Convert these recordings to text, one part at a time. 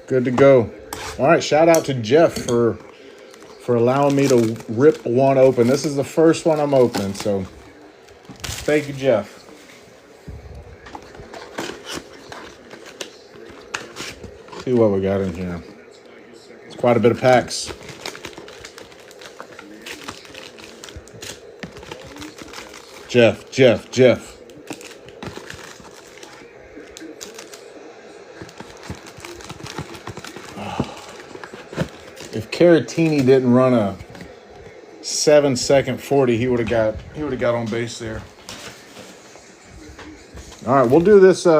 Good to go. All right, shout out to Jeff for allowing me to rip one open. This is the first one I'm opening, so thank you, Jeff. See what we got in here. It's quite a bit of packs. Jeff. If Caratini didn't run a 7-second 40, he would have got on base there. All right, we'll do this. You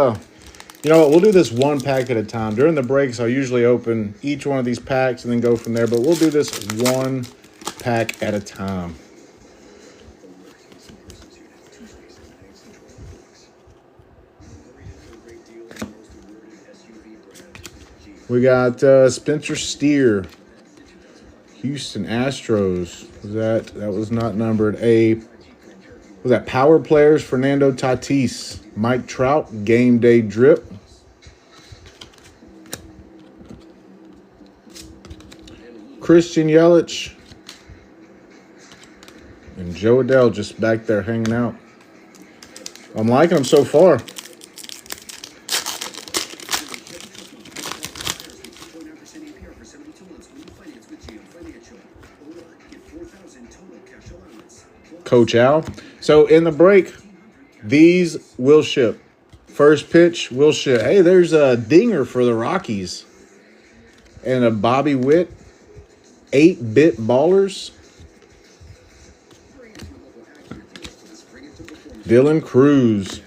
know what? We'll do this one pack at a time. During the breaks, I'll usually open each one of these packs and then go from there. But we'll do this one pack at a time. We got Spencer Steer, Houston Astros. That was not numbered. Was that Power Players? Fernando Tatis, Mike Trout, Game Day Drip. Christian Yelich and Joe Adele just back there hanging out. I'm liking them so far. Coach Al. So in the break, these will ship. First pitch will ship. Hey, there's a dinger for the Rockies. And a Bobby Witt, 8-bit ballers. Dylan Cruz.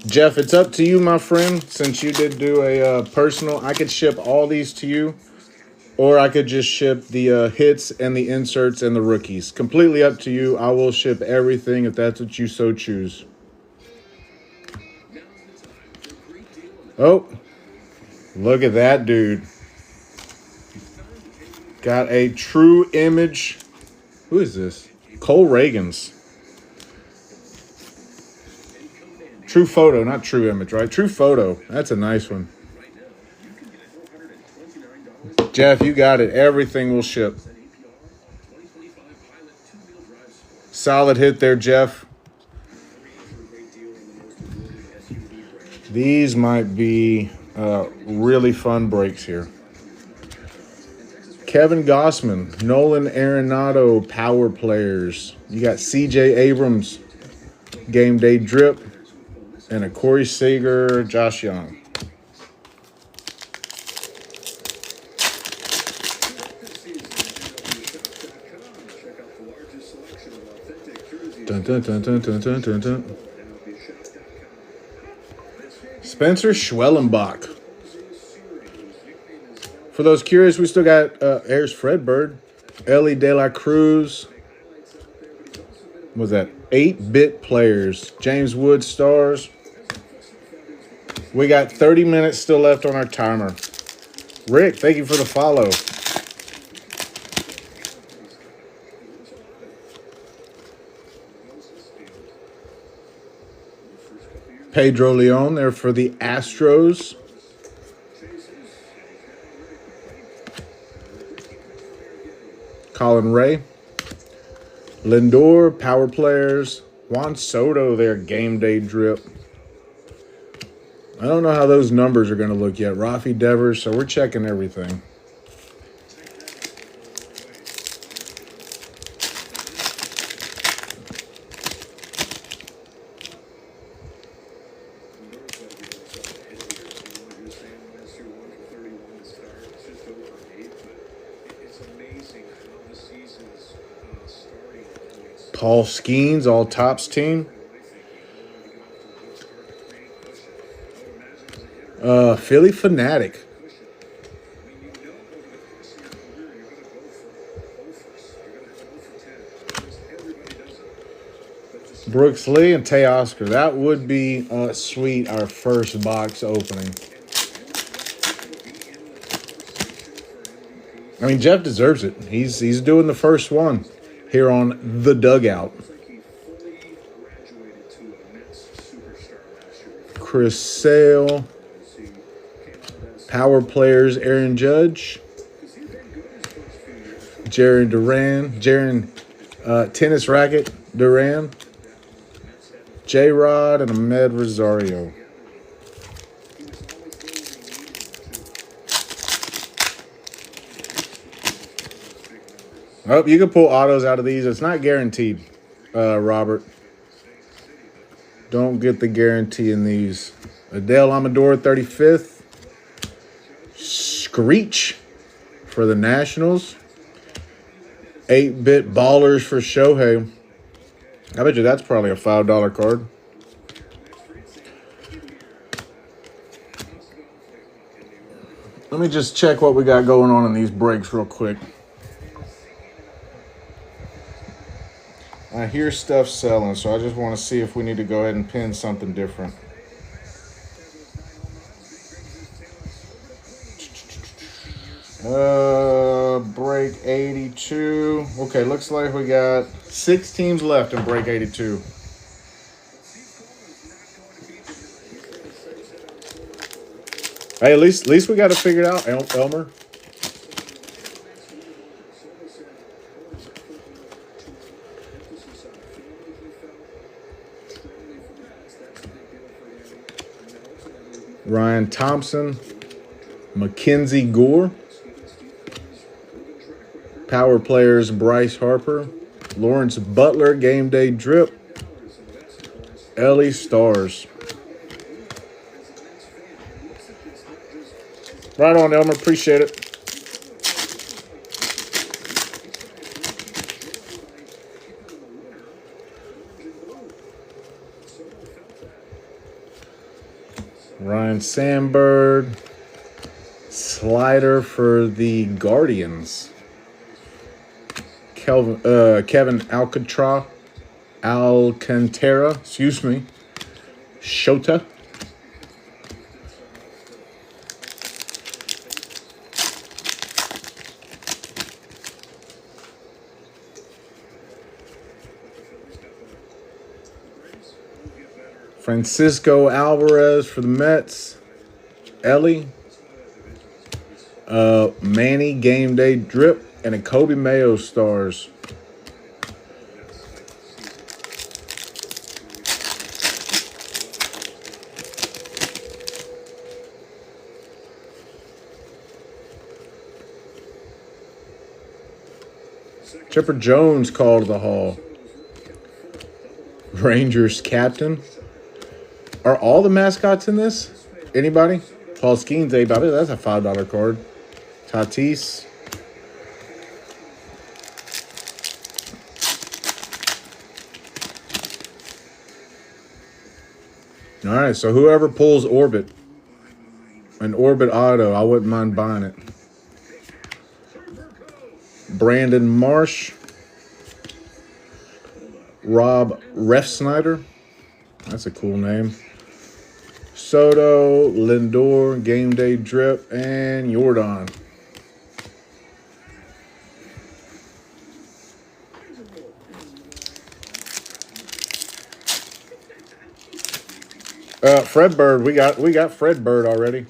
Jeff, it's up to you, my friend. Since you did do a personal, I could ship all these to you. Or I could just ship the hits and the inserts and the rookies. Completely up to you. I will ship everything if that's what you so choose. Oh, look at that dude. Got a true image. Who is this? Cole Reagans. True photo, not true image, right? True photo. That's a nice one. Jeff, you got it. Everything will ship. Solid hit there, Jeff. These might be really fun breaks here. Kevin Gossman, Nolan Arenado, Power Players. You got C.J. Abrams, Game Day Drip, and a Corey Seager, Josh Young. Dun, dun, dun, dun, dun, dun, dun, dun. Spencer Schwellenbach. For those curious, we still got there's Fred Bird, Ellie De La Cruz. What was that? 8-bit players. James Wood Stars. We got 30 minutes still left on our timer. Rick, thank you for the follow. Pedro Leon there for the Astros. Colin Ray. Lindor, Power Players. Juan Soto there, Game Day Drip. I don't know how those numbers are going to look yet. Rafi Devers, so we're checking everything. Paul Skeens, all tops team. Philly Fanatic. Brooks Lee and Teoscar. That would be sweet, our first box opening. I mean, Jeff deserves it. He's doing the first one here on The Dugout. Chris Sale. Power players, Aaron Judge. Jaron tennis racket, Duran. J-Rod and Ahmed Rosario. Oh, you can pull autos out of these. It's not guaranteed, Robert. Don't get the guarantee in these. Adele Amador, 35th. Screech for the Nationals. 8-bit ballers for Shohei. I bet you that's probably a $5 card. Let me just check what we got going on in these breaks real quick. I hear stuff selling, so I just want to see if we need to go ahead and pin something different. Break 82. Okay, looks like we got 6 teams left in break 82. Hey, at least we got to figure it out, Elmer. Ryan Thompson, Mackenzie Gore. Power players, Bryce Harper, Lawrence Butler, game day drip, Ellie Stars. Right on, Elmer. Appreciate it. Ryan Sandberg. Slider for the Guardians. Kevin Alcantara. Excuse me. Shota. Francisco Alvarez for the Mets. Ellie. Manny game day drip and a Kobe Mayo Stars. Chipper Jones called the Hall. Rangers captain. Are all the mascots in this? Anybody? Paul Skeens, $8. That's a $5 card. Tatis. All right, so whoever pulls Orbit, an Orbit auto, I wouldn't mind buying it. Brandon Marsh. Rob Refsnyder. That's a cool name. Soto, Lindor, game day drip, and Jordan. Fred Bird, we got Fred Bird already.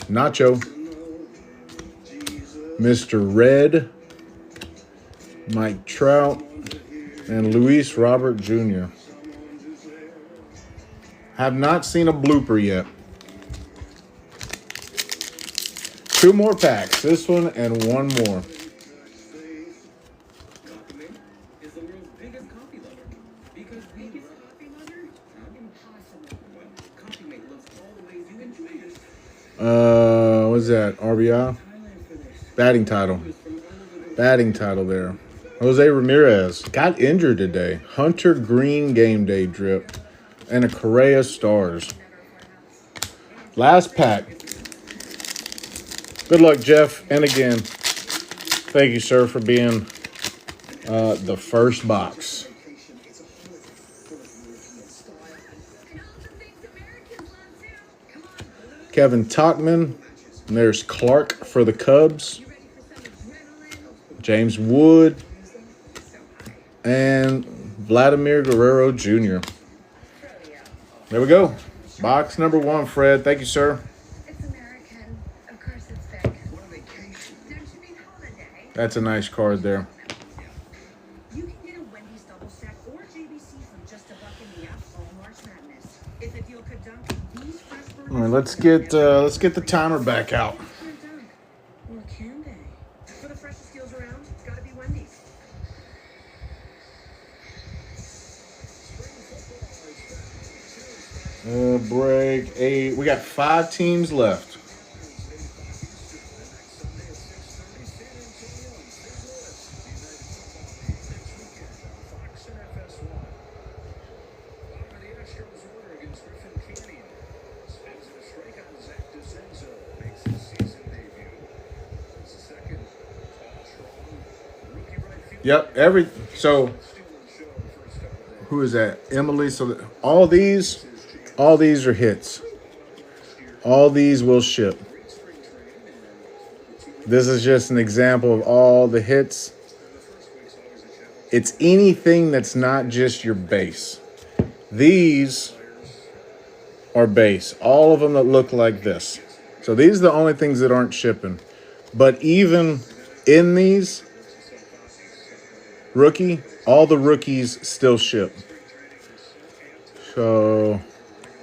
Nacho. Mr. Red. Mike Trout. And Luis Robert Jr. Have not seen a blooper yet. 2 more packs. This one and 1 more. What's that? RBI? Batting title. Batting title there. Jose Ramirez got injured today. Hunter Green game day drip. And a Correa Stars. Last pack. Good luck, Jeff. And again, thank you, sir, for being the first box. Kevin Tauchman. And there's Clark for the Cubs. James Wood. and Vladimir Guerrero Jr. There we go. Box number 1, Fred. Thank you, sir. It's American. Of course it's big. Don't you mean holiday? That's a nice card there. You can get a Wendy's double stack or JBC for just $1 in the app all March Madness. If the deal could dunk, these fresh burgers. All right, let's get the timer back out. Can't dunk. Or can they? For the freshest deals around, it's gotta be Wendy's. Break 8. We got 5 teams left. Yep, so who is that? Emily. So all these are hits. All these will ship. This is just an example of all the hits. It's anything that's not just your base. These are base. All of them that look like this. So these are the only things that aren't shipping. But even in these, rookie, all the rookies still ship. So,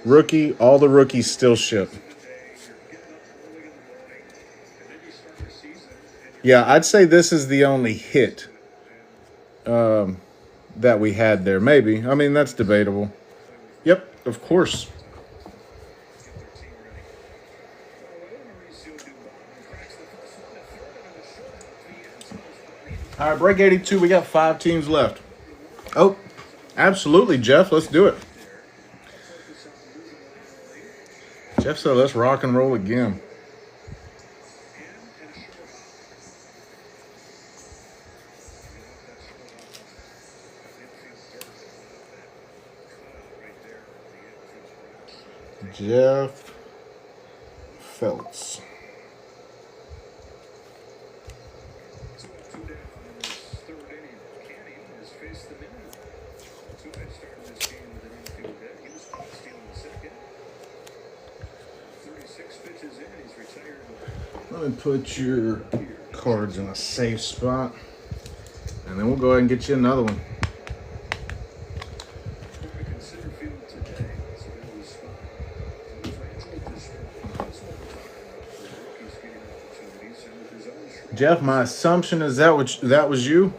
rookie, all the rookies still ship. Yeah, I'd say this is the only hit that we had there. Maybe. I mean, that's debatable. Yep, of course. All right, break 82. We got 5 teams left. Oh, absolutely, Jeff. Let's do it. Jeff said, let's rock and roll again. Jeff Feltz. Let me put your cards in a safe spot, and then we'll go ahead and get you another one. Jeff, my assumption is that was you.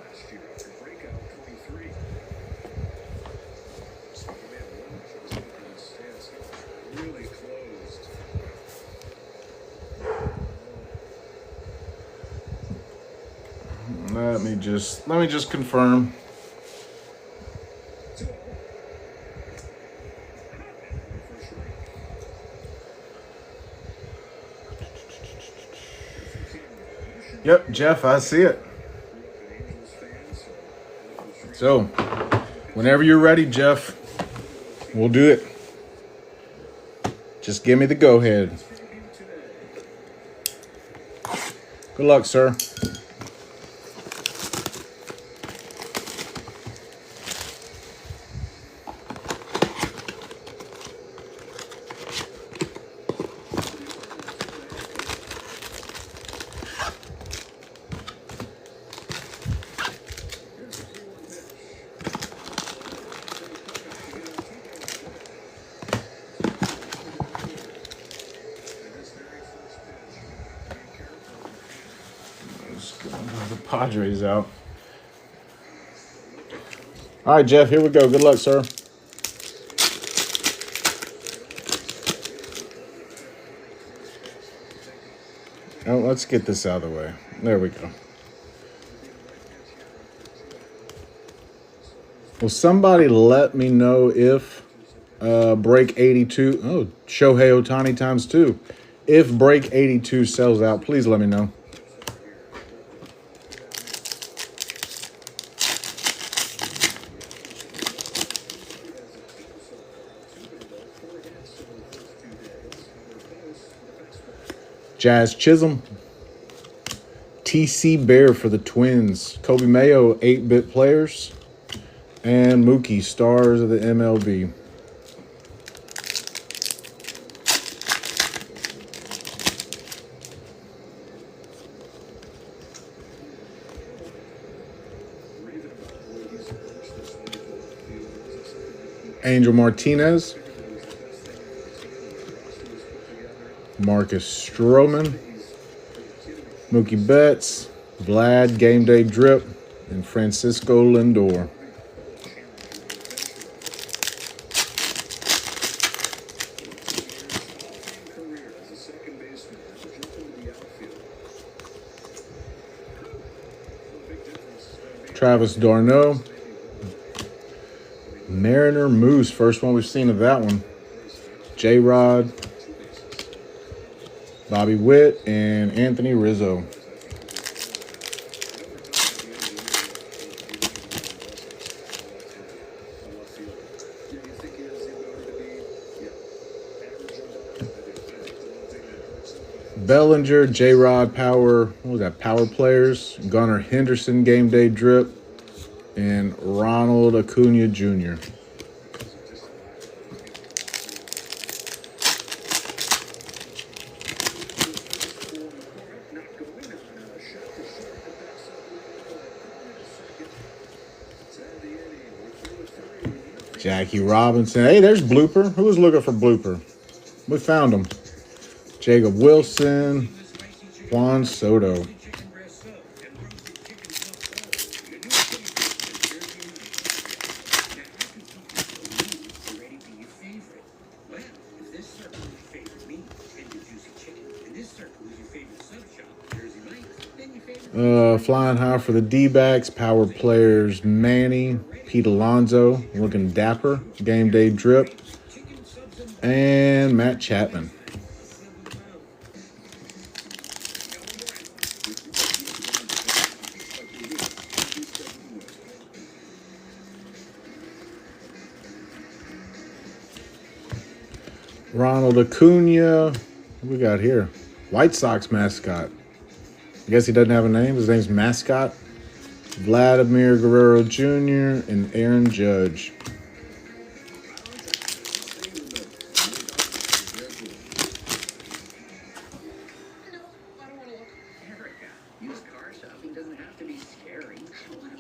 Let me just confirm. Yep, Jeff, I see it. So, whenever you're ready, Jeff, we'll do it. Just give me the go-ahead. Good luck, sir. The Padres out. All right, Jeff, here we go. Good luck, sir. Oh, let's get this out of the way. There we go. Will somebody let me know if break 82... Oh, Shohei Ohtani times 2. If break 82 sells out, please let me know. Jazz Chisholm. TC Bear for the Twins. Kobe Mayo, 8-bit players. And Mookie, stars of the MLB. Angel Martinez. Marcus Stroman. Mookie Betts. Vlad Game Day Drip. And Francisco Lindor. Travis d'Arnaud. Mariner Moose, first one we've seen of that one. J-Rod, Bobby Witt, and Anthony Rizzo. Bellinger, J-Rod, Power, what was that? Power Players. Gunnar Henderson, Game Day Drip. And Ronald Acuna Jr. Jackie Robinson. Hey, there's Blooper. Who was looking for Blooper? We found him. Jacob Wilson. Juan Soto. Flying high for the D-backs. Power players Manny, Pete Alonso, looking dapper. Game Day Drip. And Matt Chapman. Ronald Acuna. What we got here? White Sox mascot. I guess he doesn't have a name. His name's Mascot. Vladimir Guerrero Jr. and Aaron Judge. Used car shopping doesn't have to be scary.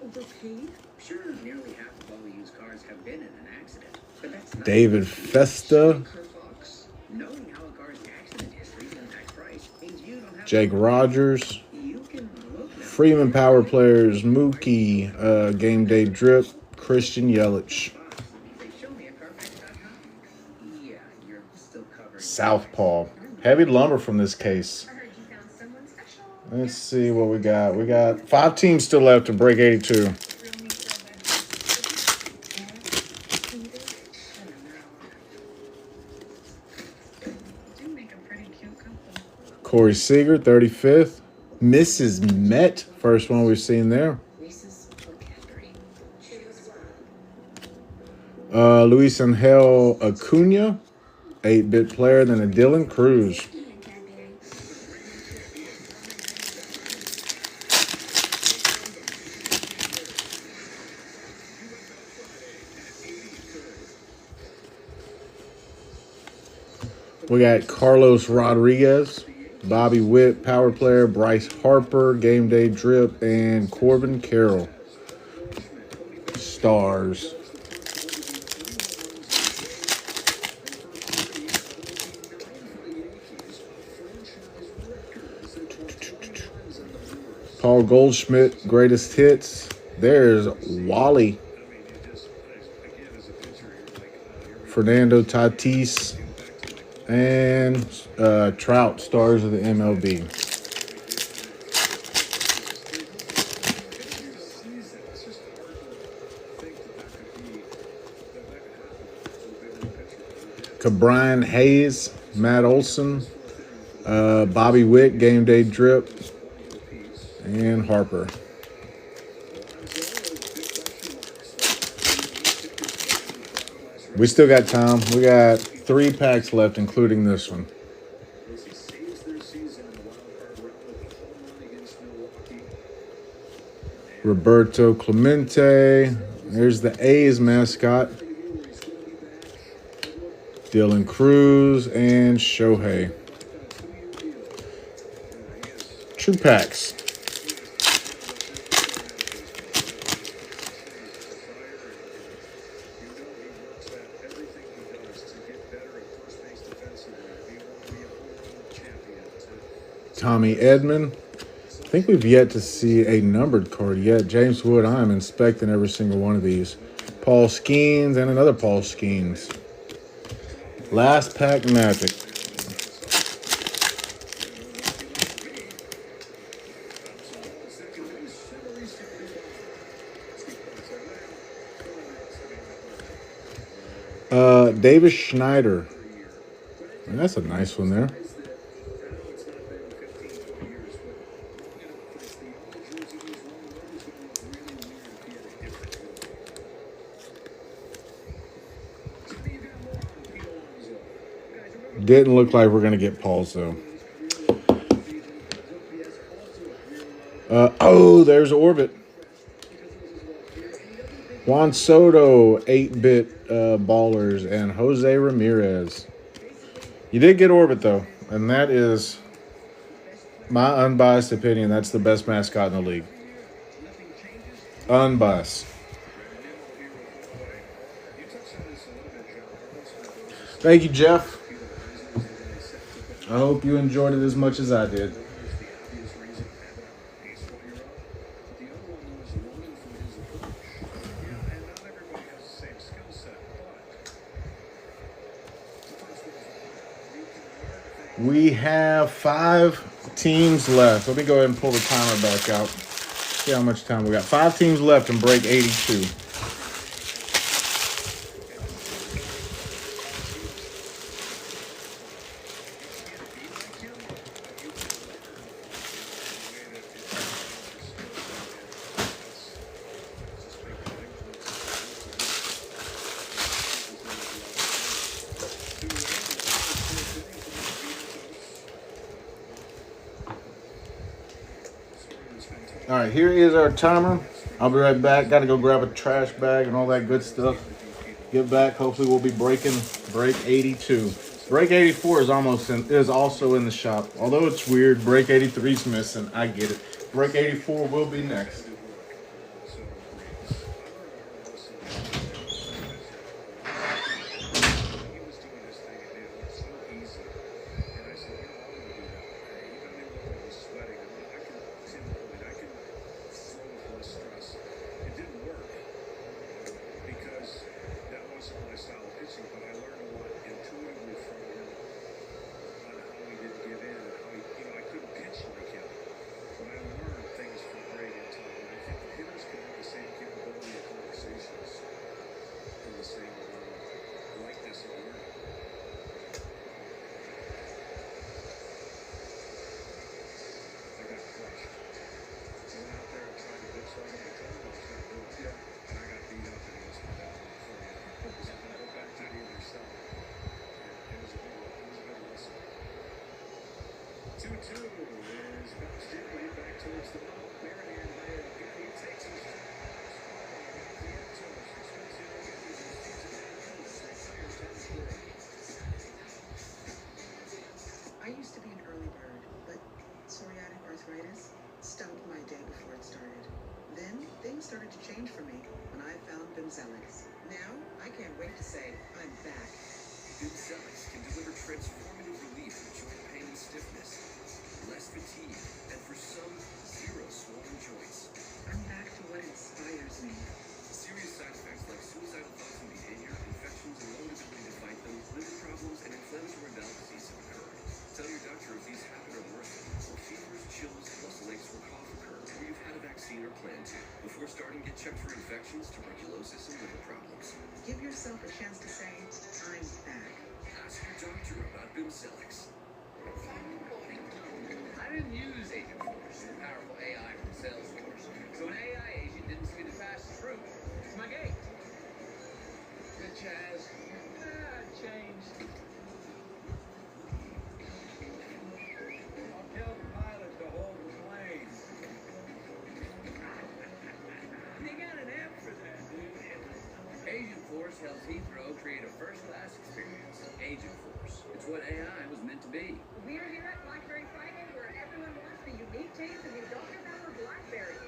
Overpaid? Sure, nearly half of all the used cars have been in an accident. But that's not David Festa. knowing how a car's accident history impacts price means you don't have Jake Rogers. you can look now. Freeman Power Players Mookie. Game Day Drip. Christian Yelich. They show me at Carfax.com. Yeah, you're still covered. Southpaw. Heavy lumber from this case. I heard you found someone special. Let's see what we got. We got 5 teams still left to break 82. Real neat do make a pretty cute couple. Corey Seager, 35th. Mrs. Met, first one we've seen there. Reese's Coquetry. Luis Angel Acuna, 8-bit player. Then a Dylan Cruz. We got Carlos Rodriguez, Bobby Witt, Power Player, Bryce Harper, Game Day Drip, and Corbin Carroll. Stars. Paul Goldschmidt, Greatest Hits. There's Wally. Fernando Tatis. And Trout, stars of the MLB. Brian Hayes, Matt Olson, Bobby Witt, Game Day Drip, and Harper. We still got time. We got 3 packs left, including this one. Roberto Clemente, There's the A's mascot. Dylan Cruz and Shohei. True packs. Tommy Edman. I think we've yet to see a numbered card yet. James Wood, I am inspecting every single one of these. Paul Skeens and another Paul Skeens. Last pack Magic. Davis Schneider. And that's a nice one there. Didn't look like we're going to get Paul's, though. There's Orbit. Juan Soto, 8-bit ballers, and Jose Ramirez. You did get Orbit, though, and that is my unbiased opinion. That's the best mascot in the league. Unbiased. Thank you, Jeff. I hope you enjoyed it as much as I did. We have 5 teams left. Let me go ahead and pull the timer back out. See how much time we got. 5 teams left in break 82. All right, here is our timer. I'll be right back. Got to go grab a trash bag and all that good stuff. Get back. Hopefully, we'll be breaking break 82. Break 84 is also in the shop. Although it's weird, break 83 is missing. I get it. Break 84 will be next. I used to be an early bird, but psoriatic arthritis stumped my day before it started. Then things started to change for me when I found Bimzelx. Now I can't wait to say I'm back. Bimzelx can deliver transformative relief from joint pain and stiffness, less fatigue, and for some, zero swollen joints. I'm back to what inspires me. Serious side effects like suicidal thoughts and behavior, infections, and low ability to fight them, liver problems, and inflammatory bowel disease have occurred. Tell your doctor if these happen or worsen, or fevers, chills, muscle aches, or cough occur, or you've had a vaccine or plan to. Before starting, get checked for infections, tuberculosis, and liver problems. Give yourself a chance to say, I'm back. Ask your doctor about Bimzelx. I didn't use Agent Force, the powerful AI from Salesforce. So an AI agent didn't see me to pass through. It's my gate. Good Chaz. Changed. I'll tell the pilot to hold the plane. They got an app for that, dude. helps Heathrow create a first-class experience. Agent Force. It's what AI was meant to be. We're here at Blackberry Friday, where everyone wants the unique taste of the Dr. Pepper Blackberry.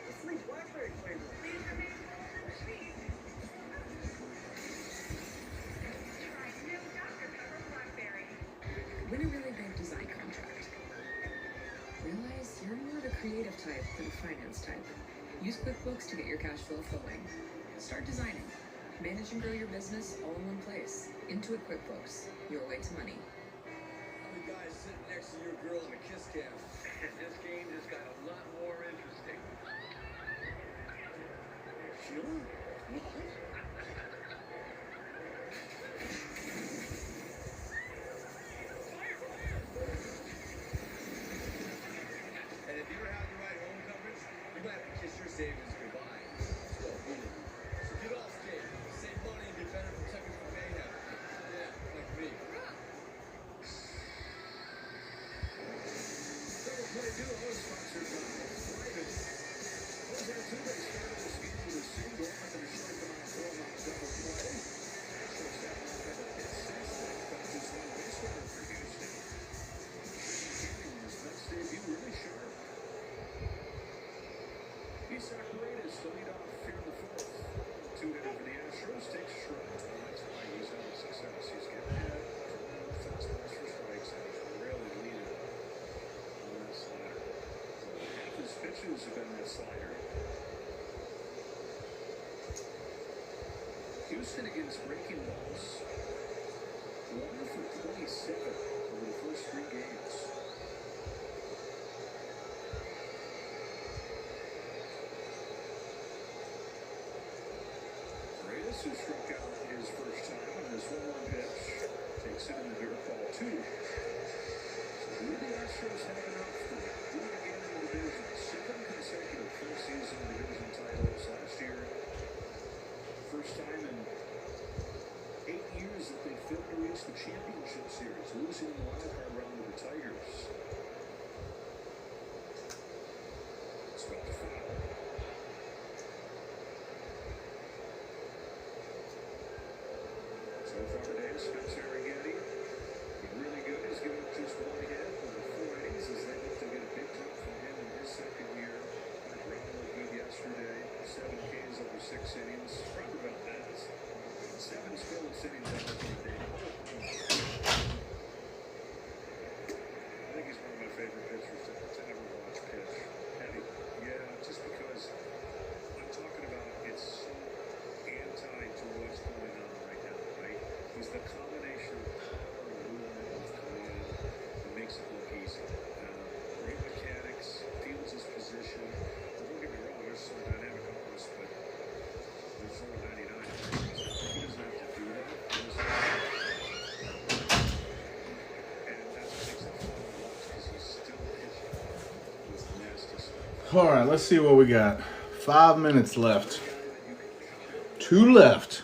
The sweet blackberry flavor. These are made for sweet. Try new Dr. Pepper Blackberry. Win a really big design contract. Realize you're more of a creative type than a finance type. Use QuickBooks to get your cash flow flowing. Start designing. Manage and grow your business all in one place. Intuit QuickBooks. Your way to money. I'm the guy sitting next to your girl in a kiss cam. This game just got a lot more interesting. Sheila? And if you ever have the right home coverage, you might have to kiss your savings goodbye. So, get off stage, save money, and get better protected from mayhem. Yeah, like me. Double Play Duo is sponsored by Flyden. Jose Altuve started this game with a single after the short amount of throw on Double Play. Shortstop now had a hit since then. Found his one base runner for Houston. Shane his next debut really sharp. Isaac Paredes to lead off here in the fourth. Two-hitter for the Astros takes a strike. That's why he's having success. He's getting hit, throwing fastballs for strikes, and he's really leaning on that slider. Half his pitches have been that slider. Houston against breaking balls. 1 for 27 over the first 3 games. Paredes, who struck out his first time on this 1-1 pitch, takes it in the dirt, ball 2. So who do the Astros have enough to do it again in the division? 7 consecutive full-season division titles last year. First time in 8 years that they failed to reach the championship series, losing in the wild card round to the Tigers. It's got the foul. So far today, Spencer Arrighetti, really good. He's given up just 1 hit over 4 innings as they look to get a big jump from him in his second year. Brown looked good yesterday. 7 Ks over 6 innings. Proud about that. 7 scoreless innings out of the day. I think he's one of my favorite pitchers to ever watch pitch. Heavy. Yeah, just because I'm talking about it's so anti to what's going on right now, right? He's the combination of power and movement of command that makes it look easy. Great mechanics, feels his position. Don't get me wrong, there's some dynamic arms, but there's only 99. He doesn't have to do that. And that's what makes it fun to watch because he's still pitching with nasty stuff. All right, let's see what we got. 5 minutes left. 2 left.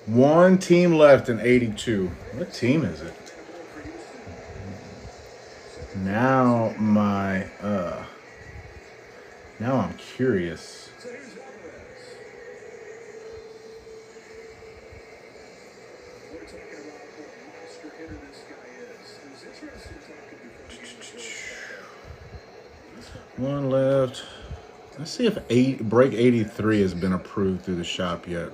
One team left in 82. What team is it? Now I'm curious. We're talking about what monster hitter this guy is. It was interesting talking before. One left. Let's see if break 83 has been approved through the shop yet.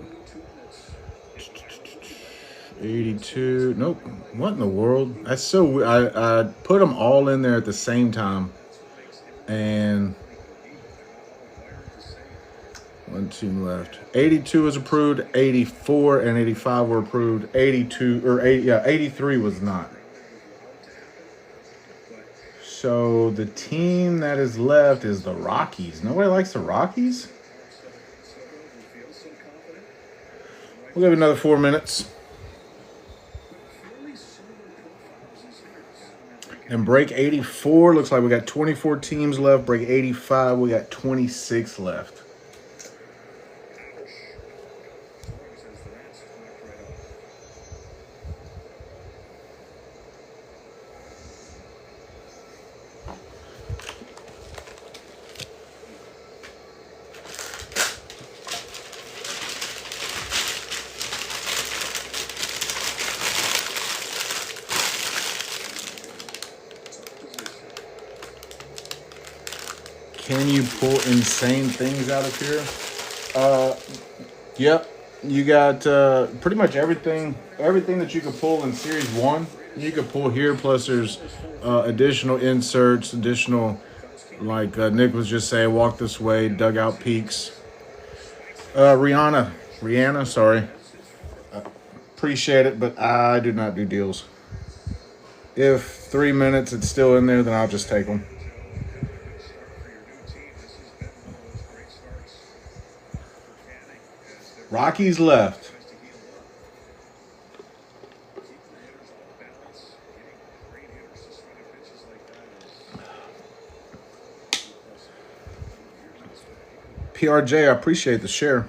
82. Nope. What in the world? That's so weird. I put them all in there at the same time. And one team left. 82 was approved. 84 and 85 were approved. 83 was not. So the team that is left is the Rockies. Nobody likes the Rockies? We'll give it another 4 minutes. And break 84, looks like we got 24 teams left. Break 85, we got 26 left. Says the Rats knocked right off. Can you pull insane things out of here? Yep. You got pretty much everything that you could pull in Series 1. You could pull here, plus there's additional inserts, additional, like Nick was just saying, walk this way, dugout peaks. Rihanna, sorry. Appreciate it, but I do not do deals. If 3 minutes it's still in there, then I'll just take them. Rockies left. PRJ, I appreciate the share.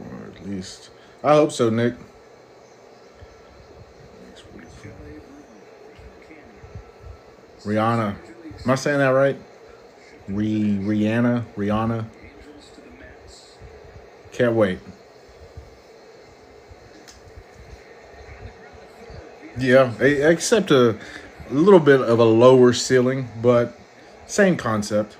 Or at least, I hope so, Nick. Rihanna, am I saying that right? Rihanna. Can't wait. Yeah, except a little bit of a lower ceiling, but same concept.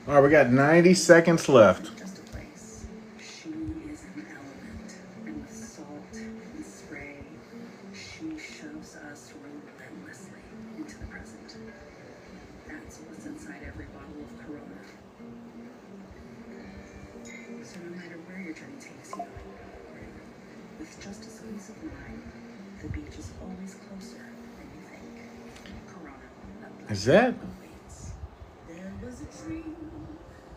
All right, we got 90 seconds left. Just a place. She is an element, and with salt and spray, she shows us relentlessly into the present. That's what's inside every bottle of Corona. So no matter where your journey takes you, with just a squeeze of lime, the beach is always closer than you think. Corona. Is that? There was a tree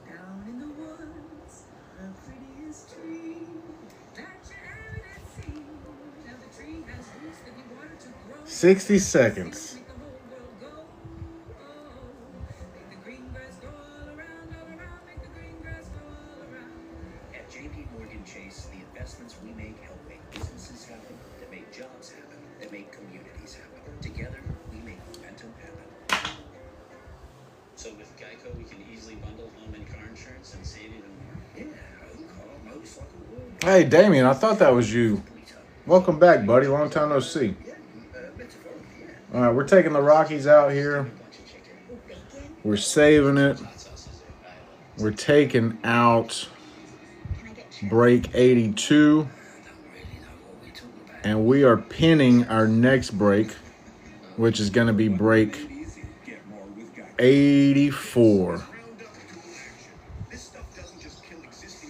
down in the woods, the prettiest tree that you ever seen. Now the tree has roots that need water to grow. 60 seconds. Make the whole world go. Oh, make the green grass grow all around, make the green grass grow all around. At JP Morgan Chase, the investments we make help make businesses happen, that make jobs happen, that make communities happen. Together, we make momentum happen. So with Geico, we can easily bundle home and car insurance and save even more. Yeah, home, car, motorcycle, world. Hey, Damien, I thought that was you. Welcome back, buddy. Long time no see. All right, we're taking the Rockies out here. We're saving it. We're taking out break 82. And we are pinning our next break, which is going to be break 84.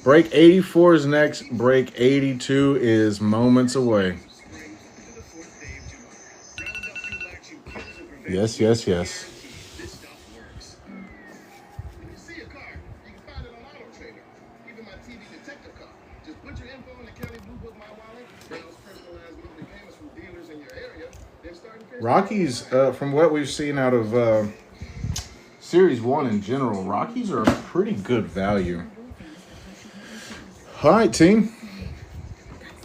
Break 84 is next. Break 82 is moments away. Yes. This stuff works. If you see a car, you can find it on AutoTrader. Even my TV detective car. Just put your info in the County Blue Book My Wallet, browse personalized monthly payments from dealers in your area, then start in Rockies, from what we've seen out of Series 1 in general, Rockies are a pretty good value. All right, team.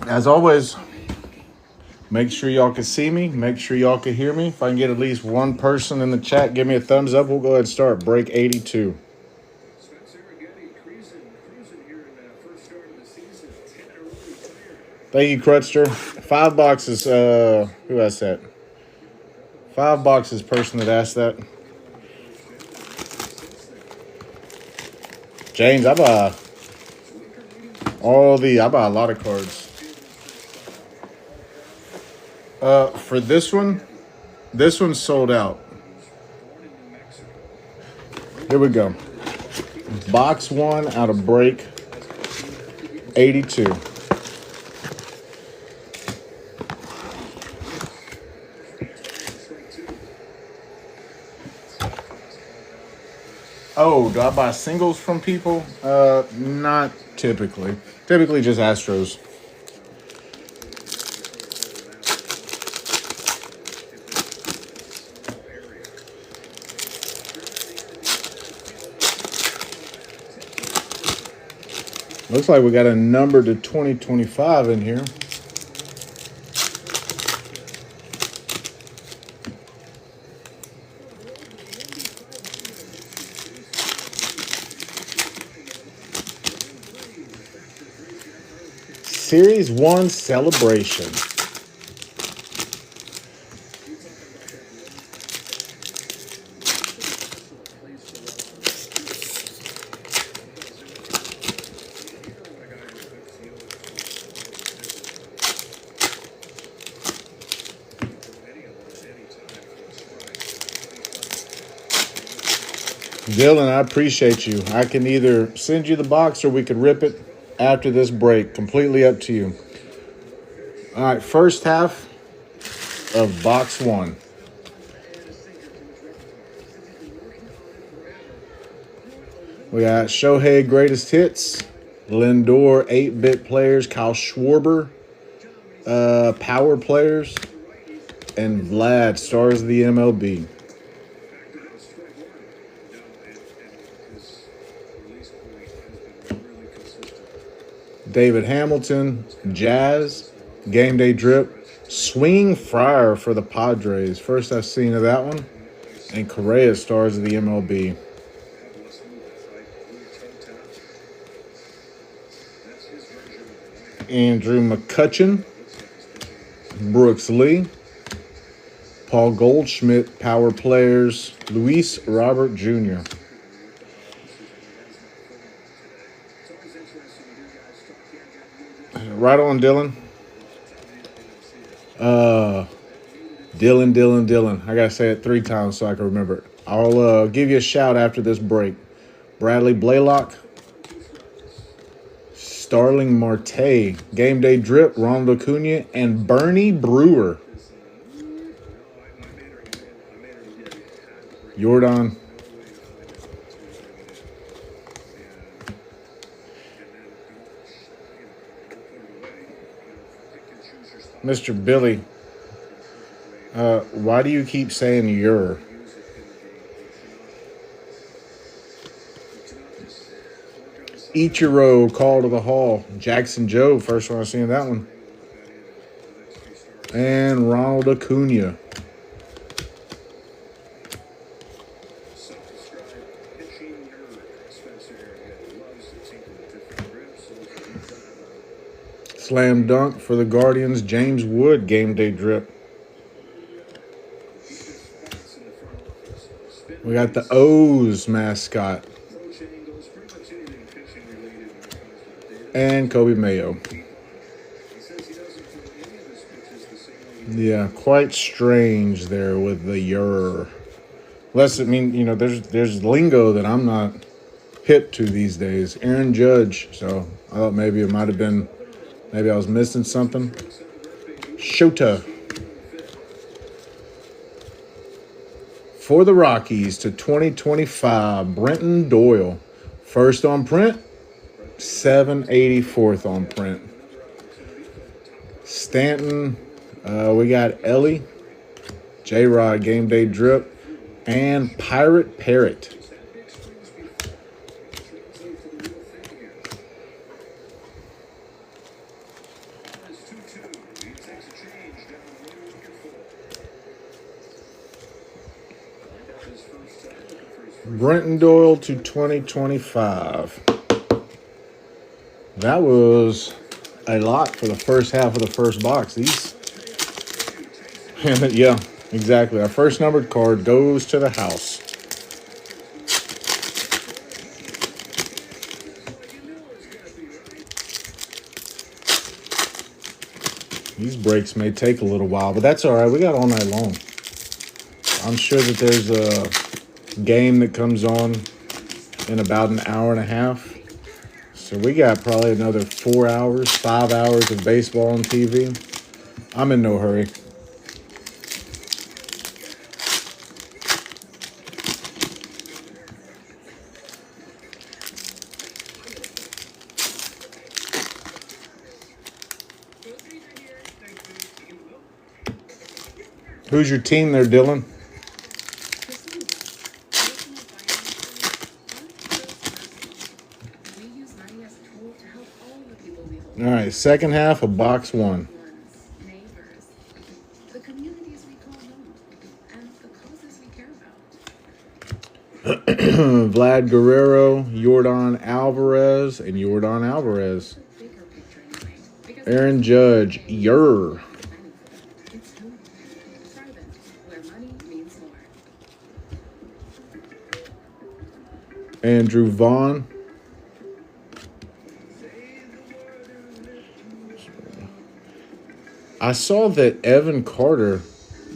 As always, make sure y'all can see me. Make sure y'all can hear me. If I can get at least one person in the chat, give me a thumbs up. We'll go ahead and start break 82. Spencer Getty cruising here in that first start of the season. 10 in a row retired. Thank you, Crutster. $5 who asked that? $5 person that asked that. James, I buy a lot of cards. For this one's sold out. Here we go. Box 1 out of break 82. Oh, do I buy singles from people? Not typically. Typically just Astros. Looks like we got a number to 2025 in here. Series 1 celebration. Dylan, I appreciate you. I can either send you the box or we could rip it after this break. Completely up to you. All right, first half of box 1. We got Shohei Greatest Hits, Lindor 8-bit players, Kyle Schwarber power players, and Vlad Stars of the MLB. David Hamilton, Jazz, Game Day Drip, Swing Friar for the Padres. First I've seen of that one. And Correa Stars of the MLB. Andrew McCutchen, Brooks Lee, Paul Goldschmidt, Power Players, Luis Robert Jr. Right on, Dylan. Dylan. I gotta say it 3 times so I can remember it. I'll give you a shout after this break. Bradley Blaylock, Starling Marte, Game Day Drip, Ronald Acuna, and Bernie Brewer. Jordan. Mr. Billy, why do you keep saying you're? Ichiro, Call to the Hall. Jackson Joe, first one I've seen that one. And Ronald Acuna. Slam dunk for the Guardians, James Wood, Game Day Drip. We got the O's mascot. And Kobe Mayo. Yeah, quite strange there with the yer. Unless, I mean, you know, there's lingo that I'm not hip to these days. Aaron Judge. So I thought maybe it might have been, maybe I was missing something. Shota. For the Rockies to 2025, Brenton Doyle. First on print, 784th on print. Stanton, we got Ellie, J-Rod Game Day Drip, and Pirate Parrot. Brenton Doyle to 2025. That was a lot for the first half of the first box. These, yeah, exactly. Our first numbered card goes to the house. These breaks may take a little while, but that's all right. We got all night long. I'm sure that there's a game that comes on in about an hour and a half. So we got probably another 4 hours, 5 hours of baseball on TV. I'm in no hurry. Who's your team there, Dylan? We use money as a tool to help all the people we hold. All right, second half of box 1. Neighbors, the communities we call home, and the causes we care about. Vlad Guerrero, Yordan Alvarez, and Yordan Alvarez. Bigger picture in mind, because Aaron Judge, Yer. it's home. Thrivent, where money means more. Andrew Vaughn. I saw that Evan Carter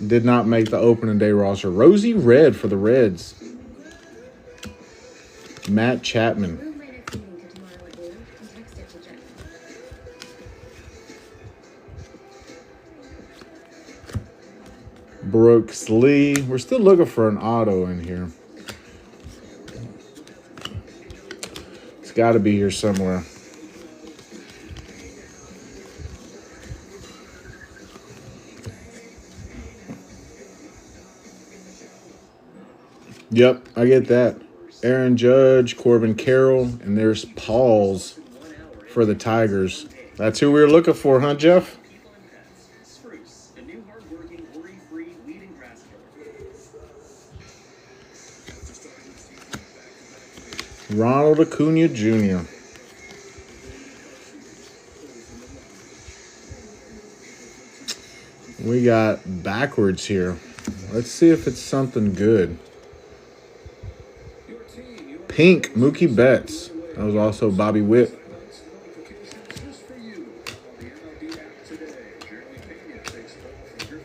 did not make the opening day roster. Rosie Red for the Reds. Matt Chapman. Move my next meeting to tomorrow at noon and text it to Jen. Brooks Lee. We're still looking for an auto in here. It's got to be here somewhere. Yep, I get that. Aaron Judge, Corbin Carroll, and there's Pauls for the Tigers. That's who we were looking for, huh, Jeff? People and pets. Spruce, the new hard-working, worry-free weed and grass killer. Ronald Acuna Jr. We got backwards here. Let's see if it's something good. Pink, Mookie Betts. That was also Bobby Witt.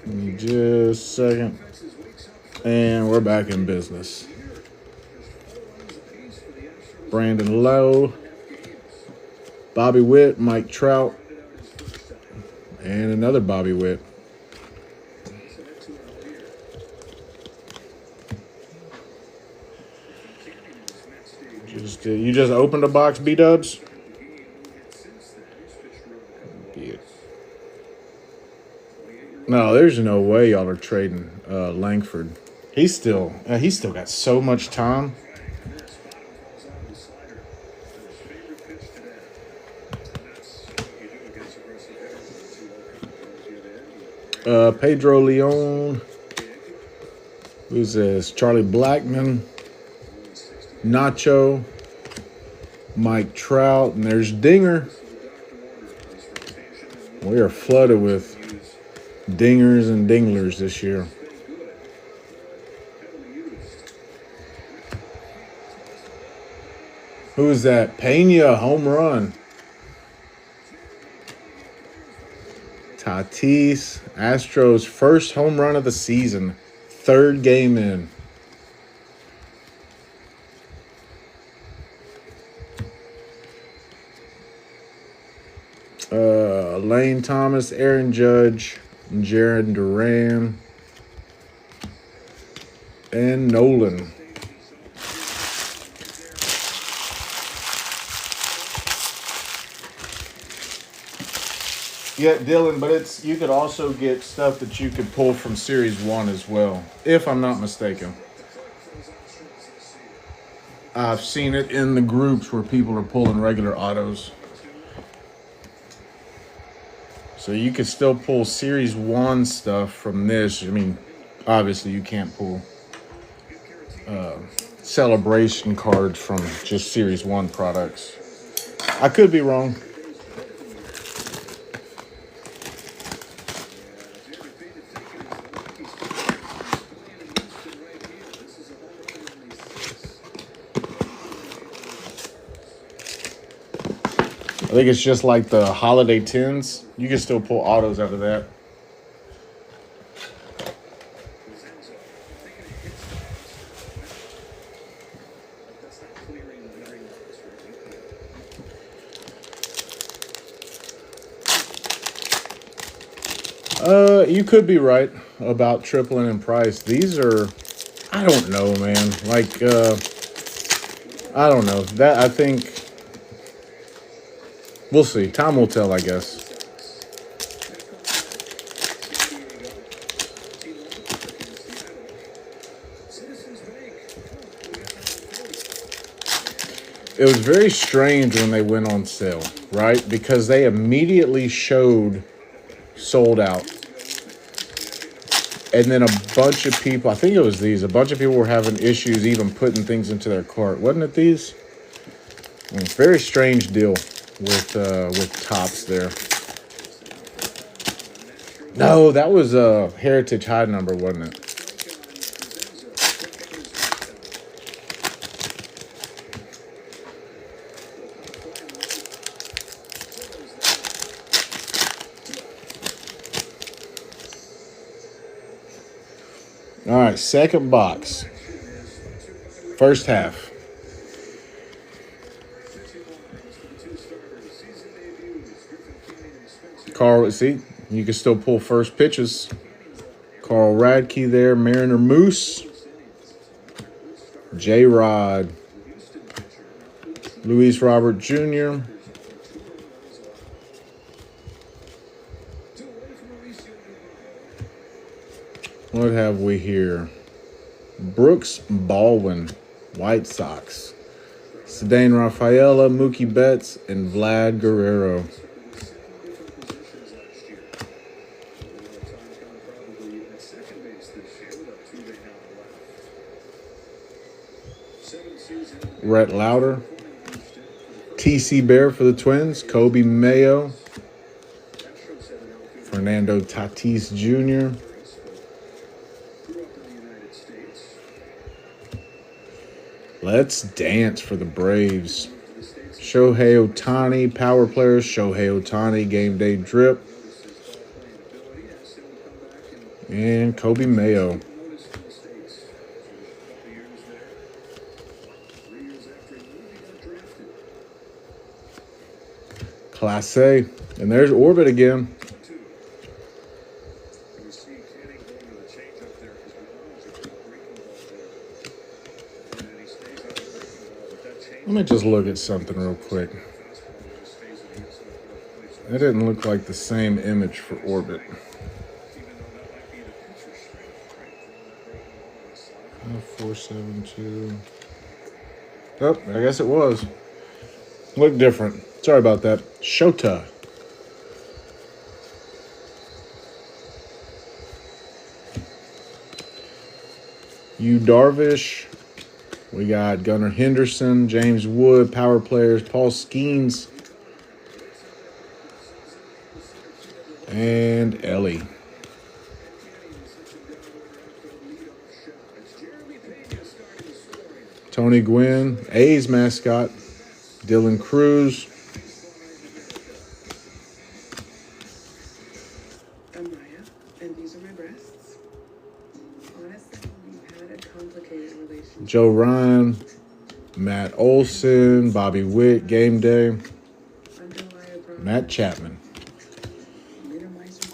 Give me just a second. And we're back in business. Brandon Lowe, Bobby Witt, Mike Trout, and another Bobby Witt. You just opened a box, B-Dubs? No, there's no way y'all are trading Langford. He's still got so much time. Pedro Leon. Who's this? Charlie Blackmon. Nacho. Mike Trout. And there's Dinger. We are flooded with dingers and dinglers this year. Who is that? Pena, home run. Tatis, Astros' first home run of the season. Third game in. Lane Thomas, Aaron Judge, Jaron Duran, and Nolan. Yeah, Dylan, but you could also get stuff that you could pull from Series 1 as well, if I'm not mistaken. I've seen it in the groups where people are pulling regular autos. So you could still pull Series 1 stuff from this. I mean, obviously you can't pull celebration cards from just Series 1 products. I could be wrong. I think it's just like the holiday tins. You can still pull autos out of that. You could be right about tripling in price. These are, I don't know, man. Like, I don't know. That, I think, we'll see. Time will tell, I guess. it was very strange when they went on sale, right? Because they immediately showed sold out. And then a bunch of people, I think it was these, a bunch of people were having issues even putting things into their cart. Wasn't it these? Very strange deal with Topps there. No, that was a Heritage High number, wasn't it? All right, second box. First half. Carl, see, you can still pull first pitches. Carl Radke there, Mariner Moose. J-Rod. Luis Robert Jr. What have we here? Brooks Baldwin, White Sox. Cedane Rafaela, Mookie Betts, and Vlad Guerrero. Rhett Lauder. TC Bear for the Twins. Kobe Mayo. Fernando Tatis Jr. Let's dance for the Braves. Shohei Ohtani, power players. Shohei Ohtani, game day drip. And Kobe Mayo. Class A. And there's Orbit again. Let me just look at something real quick. That didn't look like the same image for Orbit. 472. Oh, I guess it was. Looked different. Sorry about that. Shota. Yu Darvish. We got Gunnar Henderson, James Wood, power players, Paul Skeens, and Ellie. Tony Gwynn, A's mascot, Dylan Cruz. I'm Maya, and these are my breasts. Honestly, we've had a complicated relationship. Joe Ryan, Matt Olson, Bobby Witt, Game Day, Until I approach Matt Chapman. minimize your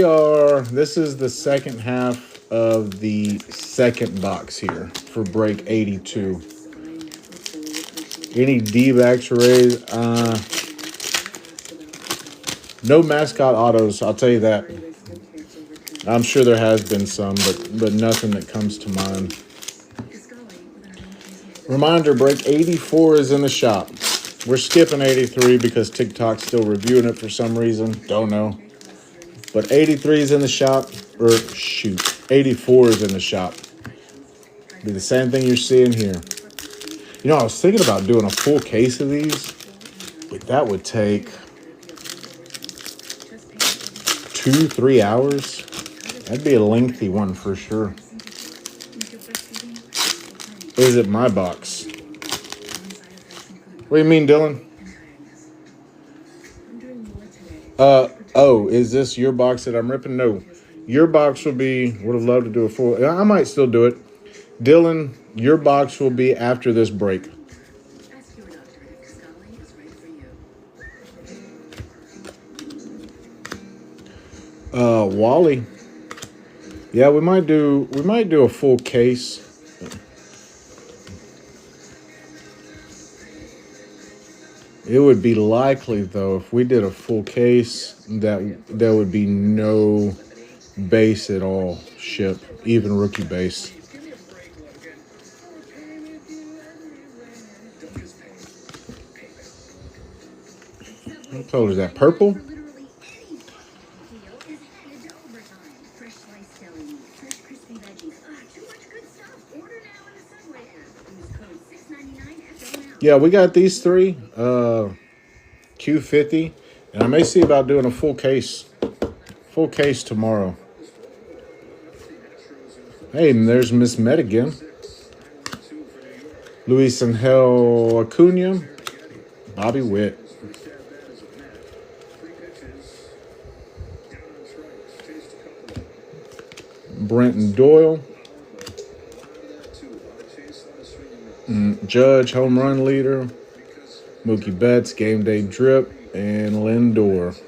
loss. This is the second half of the second box here for break 82. Any D-backs or Rays? No mascot autos, I'll tell you that. I'm sure there has been some, but nothing that comes to mind. Reminder, break 84 is in the shop. We're skipping 83 because TikTok's still reviewing it for some reason. Don't know. But 83 is in the shop. 84 is in the shop. Be the same thing you're seeing here. You know, I was thinking about doing a full case of these, but that would take 2-3 hours. That'd be a lengthy one for sure. Is it my box? What do you mean, Dylan? Is this your box that I'm ripping? No. Your box will be, would have loved to do a full, I might still do it. Dylan, your box will be after this break. Ask your doctor if Kisqali is right for you. Wally. Yeah, we might do a full case. It would be likely though if we did a full case that there would be no base at all ship, even rookie base. What color is that? Purple? For literally any deal is headed to overtime. Fresh sliced deli meat, fresh crispy veggies. Too much good stuff. Order now in the Subway app. Use code 699FO now. Yeah, we got these three. Q50. And I may see about doing a full case. Full case tomorrow. Hey, and there's Miss Met again. Luis Angel Acuna. Bobby Witt. Brenton Doyle. Judge, home run leader. Mookie Betts, game day drip. And Lindor.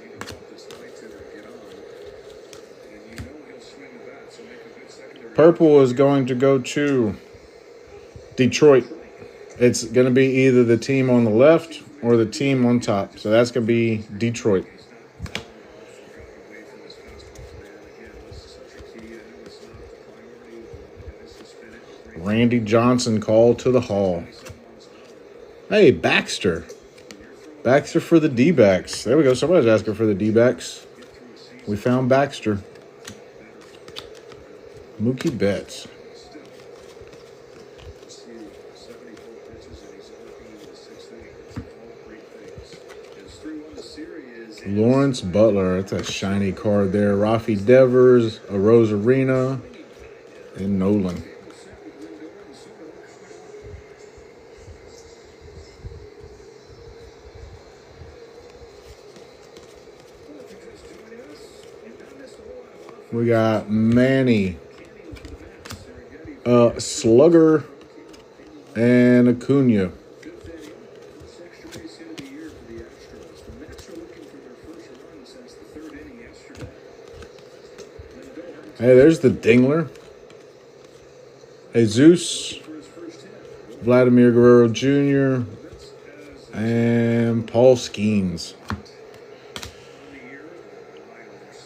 Purple is going to go to Detroit. It's going to be either the team on the left or the team on top. So that's going to be Detroit. Randy Johnson called to the Hall. Hey, Baxter. Baxter for the D-backs. There we go. Somebody's asking for the D-backs. We found Baxter. Mookie Betts. Lawrence Butler. That's a shiny card there. Rafi Devers, a Rosarina, and Nolan. We got Manny, Slugger, and Acuna. Hey, there's the Dingler. Jesus, Vladimir Guerrero Jr., and Paul Skeens.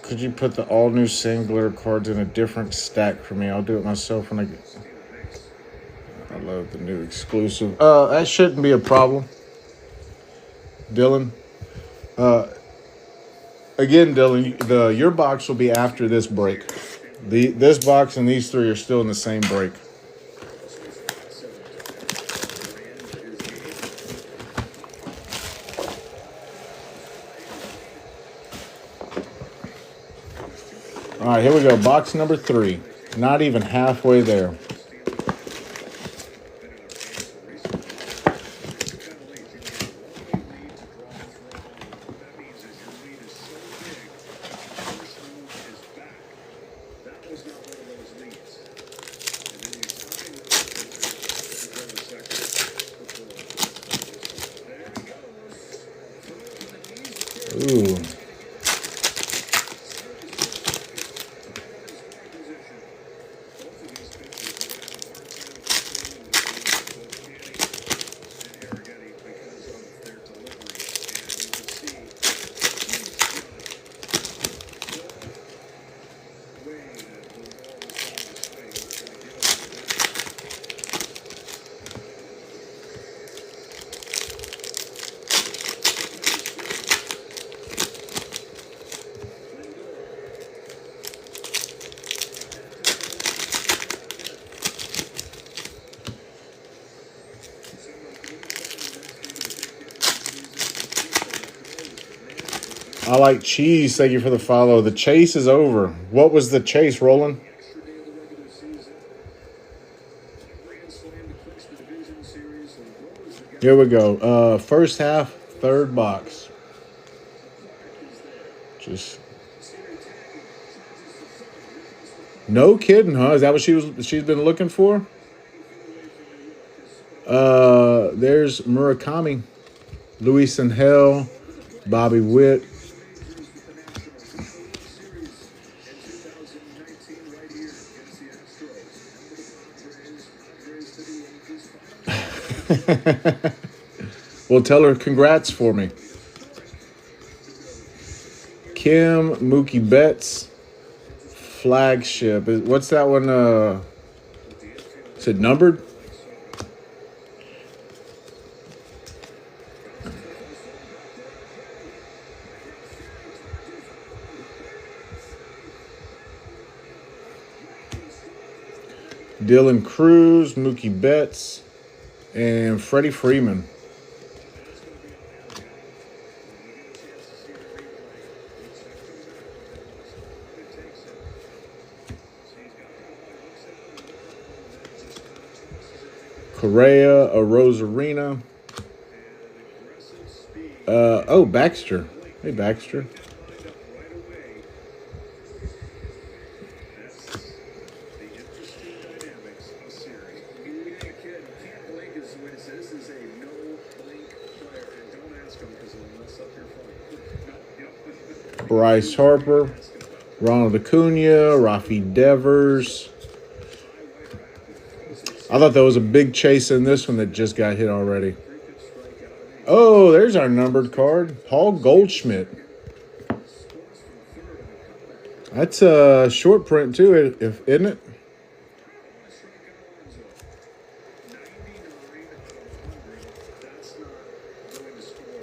Could you put the all-new singular cards in a different stack for me? I'll do it myself when I get... I love the new exclusive. That shouldn't be a problem. Dylan. Again, Dylan, your box will be after this break. This box and these three are still in the same break. All right, here we go. Box number 3. Not even halfway there. Ooh. I like cheese. Thank you for the follow. The chase is over. What was the chase, Roland? Here we go. First half, third box. Just no kidding, huh? Is that what she's been looking for? There's Murakami, Luis Angel, Bobby Witt. Well, tell her congrats for me. Kim, Mookie Betts, flagship. What's that one? Is it numbered? Dylan Cruz, Mookie Betts, and Freddie Freeman. Correa, a Rosarina. Oh, Baxter. Hey, Baxter. Bryce Harper, Ronald Acuna, Rafi Devers. I thought there was a big chase in this one that just got hit already. Oh, there's our numbered card. Paul Goldschmidt. That's a short print too, isn't it?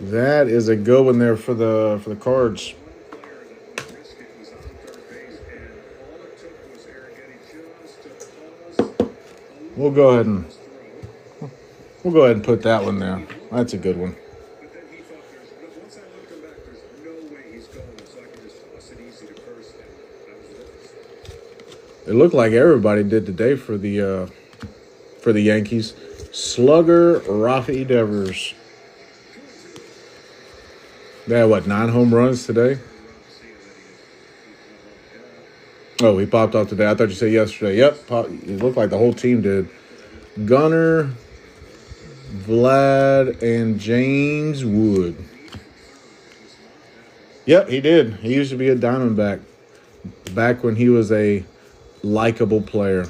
That is a good one there for the Cards. We'll go ahead and put that one there. That's a good one. It looked like everybody did today for the Yankees. Slugger, Rafi Devers. They had, what, 9 home runs today? Oh, he popped off today. I thought you said yesterday. Yep, it looked like the whole team did. Gunnar, Vlad, and James Wood. Yep, he did. He used to be a Diamondback back when he was a likable player.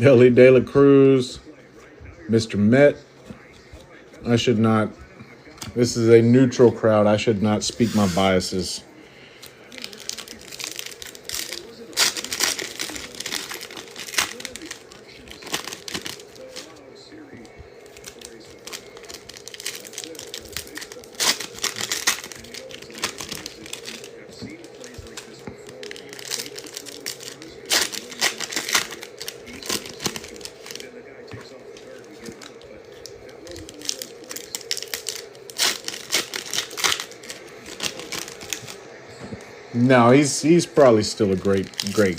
Ellie De La Cruz, Mr. Met. I should not. This is a neutral crowd. I should not speak my biases. No, he's probably still a great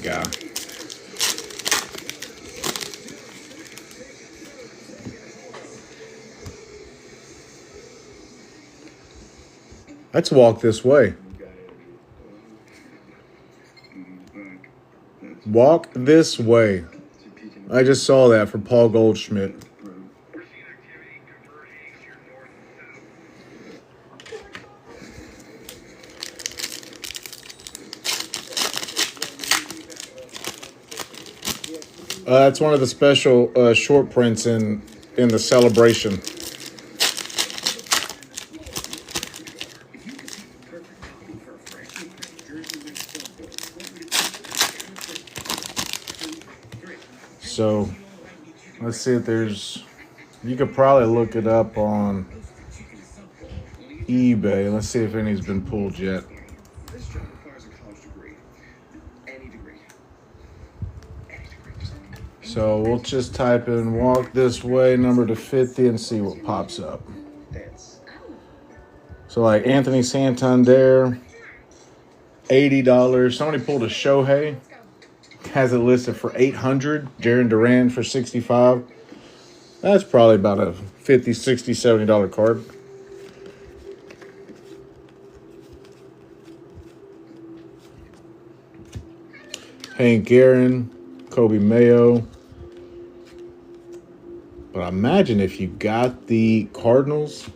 guy. Let's walk this way. Walk this way. I just saw that for Paul Goldschmidt. That's one of the special short prints in the celebration. So let's see if there's. You could probably look it up on eBay. Let's see if any's been pulled yet. This job requires a college degree. Any degree. So we'll just type in "walk this way" number to 50 and see what pops up. So like Anthony Santander, $80. Somebody pulled a Shohei. Has it listed for $800. Jarren Duran for $65. That's probably about a $50, $60, $70 card. Hank Aaron, Kobe Mayo. But I imagine if you got the Cardinals,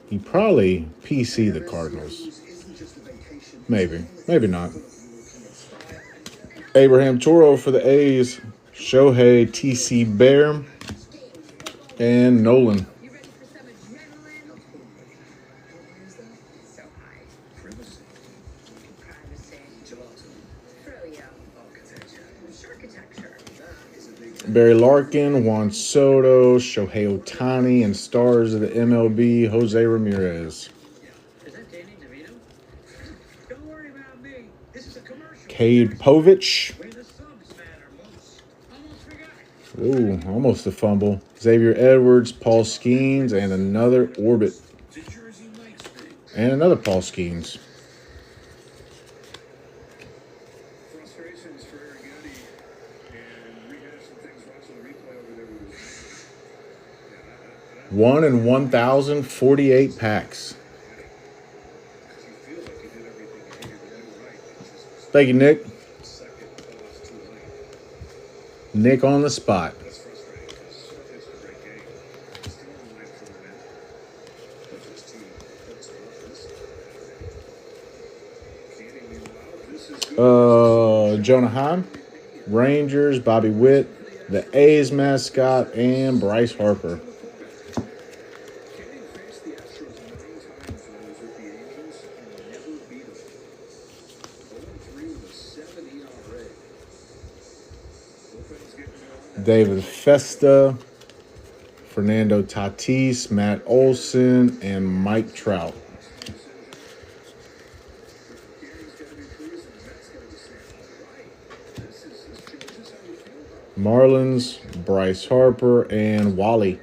you probably PC the Cardinals. Maybe. Maybe not. Abraham Toro for the A's. Shohei, TC Bear, and Nolan. You ready for some adrenaline? So high. Privacy. Froyo. Architecture. Barry Larkin, Juan Soto, Shohei Ohtani, and stars of the MLB, Jose Ramirez. Is that Danny DeVito? Don't worry about me. This is a commercial. Cade Povich, Wait a second. Ooh, almost a fumble. Xavier Edwards, Paul Skeens, and another Orbit. The Jersey Mike's thing. And another Paul Skeens. Frustrations for Arrighetti, and we had some things watching the replay over there with his 1 in 1,048 packs. you feel like you did everything you needed to do right. It's just Thank you, Nick. second pass too late. Nick on the spot. That's frustrating because it's a great game. Still in line for the win. But this team puts it up this Candy, meanwhile, this is good. Jonah Heim, Rangers, Bobby Witt, the A's mascot, and Bryce Harper. Candy faced the Astros 9 times when he was with the Angels and never beat them. 0-3 with a 7 ERA. Bullpen's getting going. David Festa, Fernando Tatis, Matt Olson, and Mike Trout. Gary's got to be pleased and Matt's got to be saying, all right, this changes how you feel about it. Marlins, Bryce Harper, and Wally.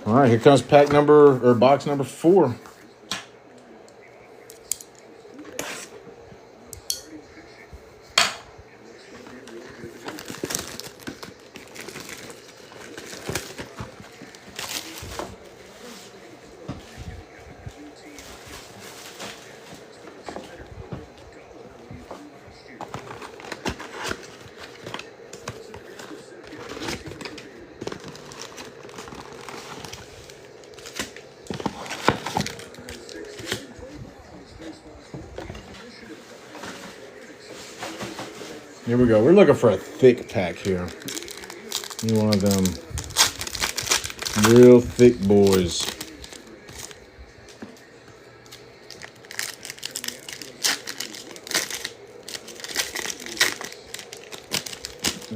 All right, here comes box number 4. Here we go. We're looking for a thick pack here. You one of them real thick boys.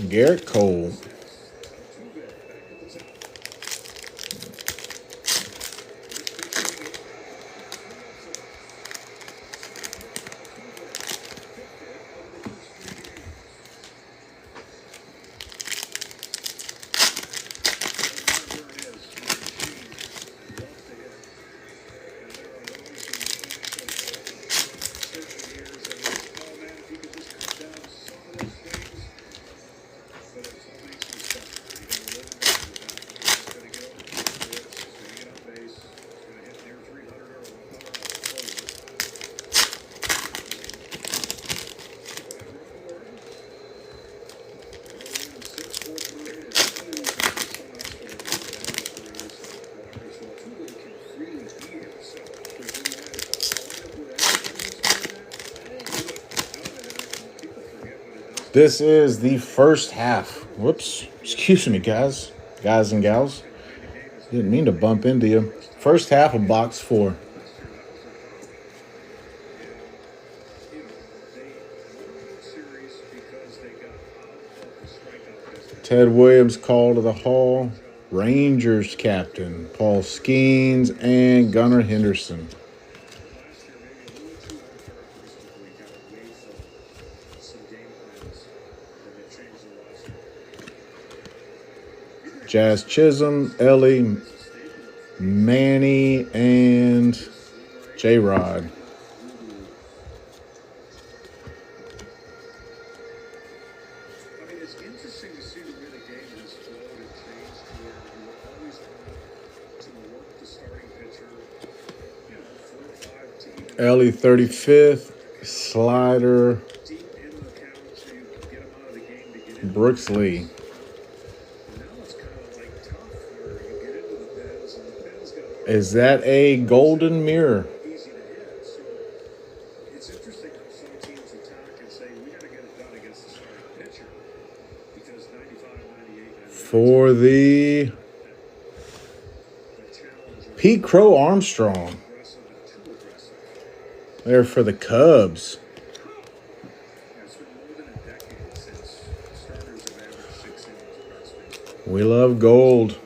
Garrett Cole. This is the first half. Whoops. Excuse me, guys. Guys and gals. Didn't mean to bump into you. First half of box 4. Ted Williams call to the hall. Rangers captain Paul Skeens and Gunnar Henderson. Jazz Chisholm, Ellie, Manny, and J-Rod. I mean, it's interesting to see the way the game has flowed and changed to where you were always on to work the starting pitcher, 4 or 5 to even Ellie 35th, Slider, deep into the count so you can get him out of the game to get in. Brooks Lee. And now it's kind of like tough where you get into the pens and the pens got Is that a golden mirror? easy to hit. So it's interesting how some teams attack and say, we got to get it done against the starting pitcher because 95, 98, For the the challenge of Pete Crow Armstrong. aggressive and too aggressive. There for the Cubs. It's been more than a decade since starters have averaged 6 innings across baseball. We love gold.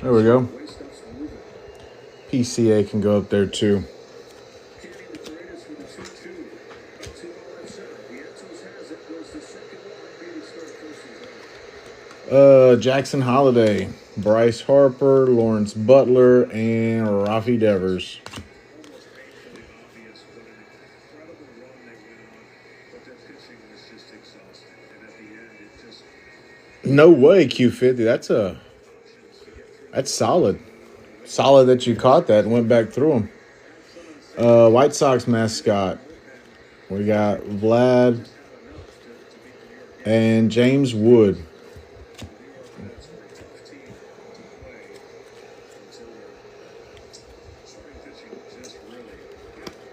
There we go. PCA can go up there too. Kenny, the Paredes for the 2-2. 2 on left center. Vientos has it. Goes to second one. Beatty start first and 10. Jackson Holiday, Bryce Harper, Lawrence Butler, and Rafi Devers. Almost painfully obvious what an incredible run they went on, but their pitching was just exhausted. And at the end, it just No way, Q50. That's solid. Solid that you caught that and went back through them. White Sox mascot. We got Vlad and James Wood. that's a tough team to play until their starting pitching just really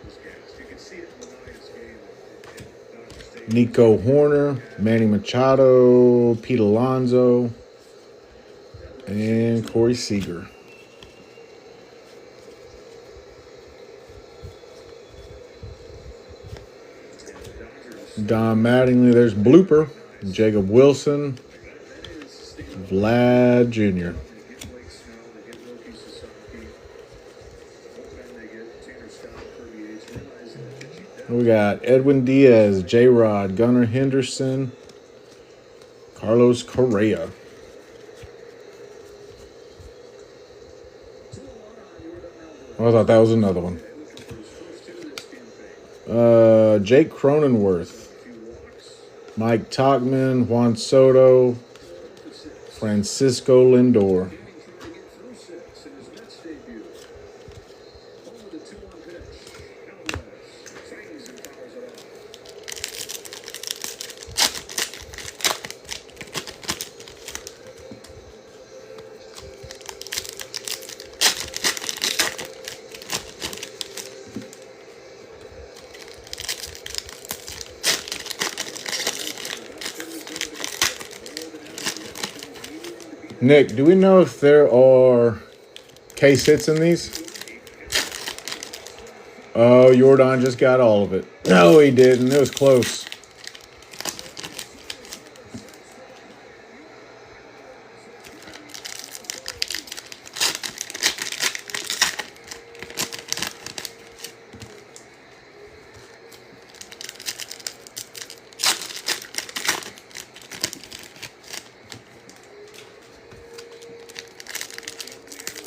was gassed. You can see it in the Niners game at Dodger Stadium. Nico Horner, Manny Machado, Pete Alonso, and Corey Seager. Don Mattingly, there's Blooper, Jacob Wilson, Vlad Jr. They get Blake Snell, they get Loki Sasaki. Bullpen, they get Tanner Scott, Kirby Yates, realizing that you down. We got Edwin Diaz, J-Rod, Gunnar Henderson, Carlos Correa. Oh, I thought that was another one. Jake Cronenworth, Mike Tauchman, Juan Soto, Francisco Lindor. Nick, do we know if there are case hits in these? Oh, Jordan just got all of it. No, he didn't. It was close.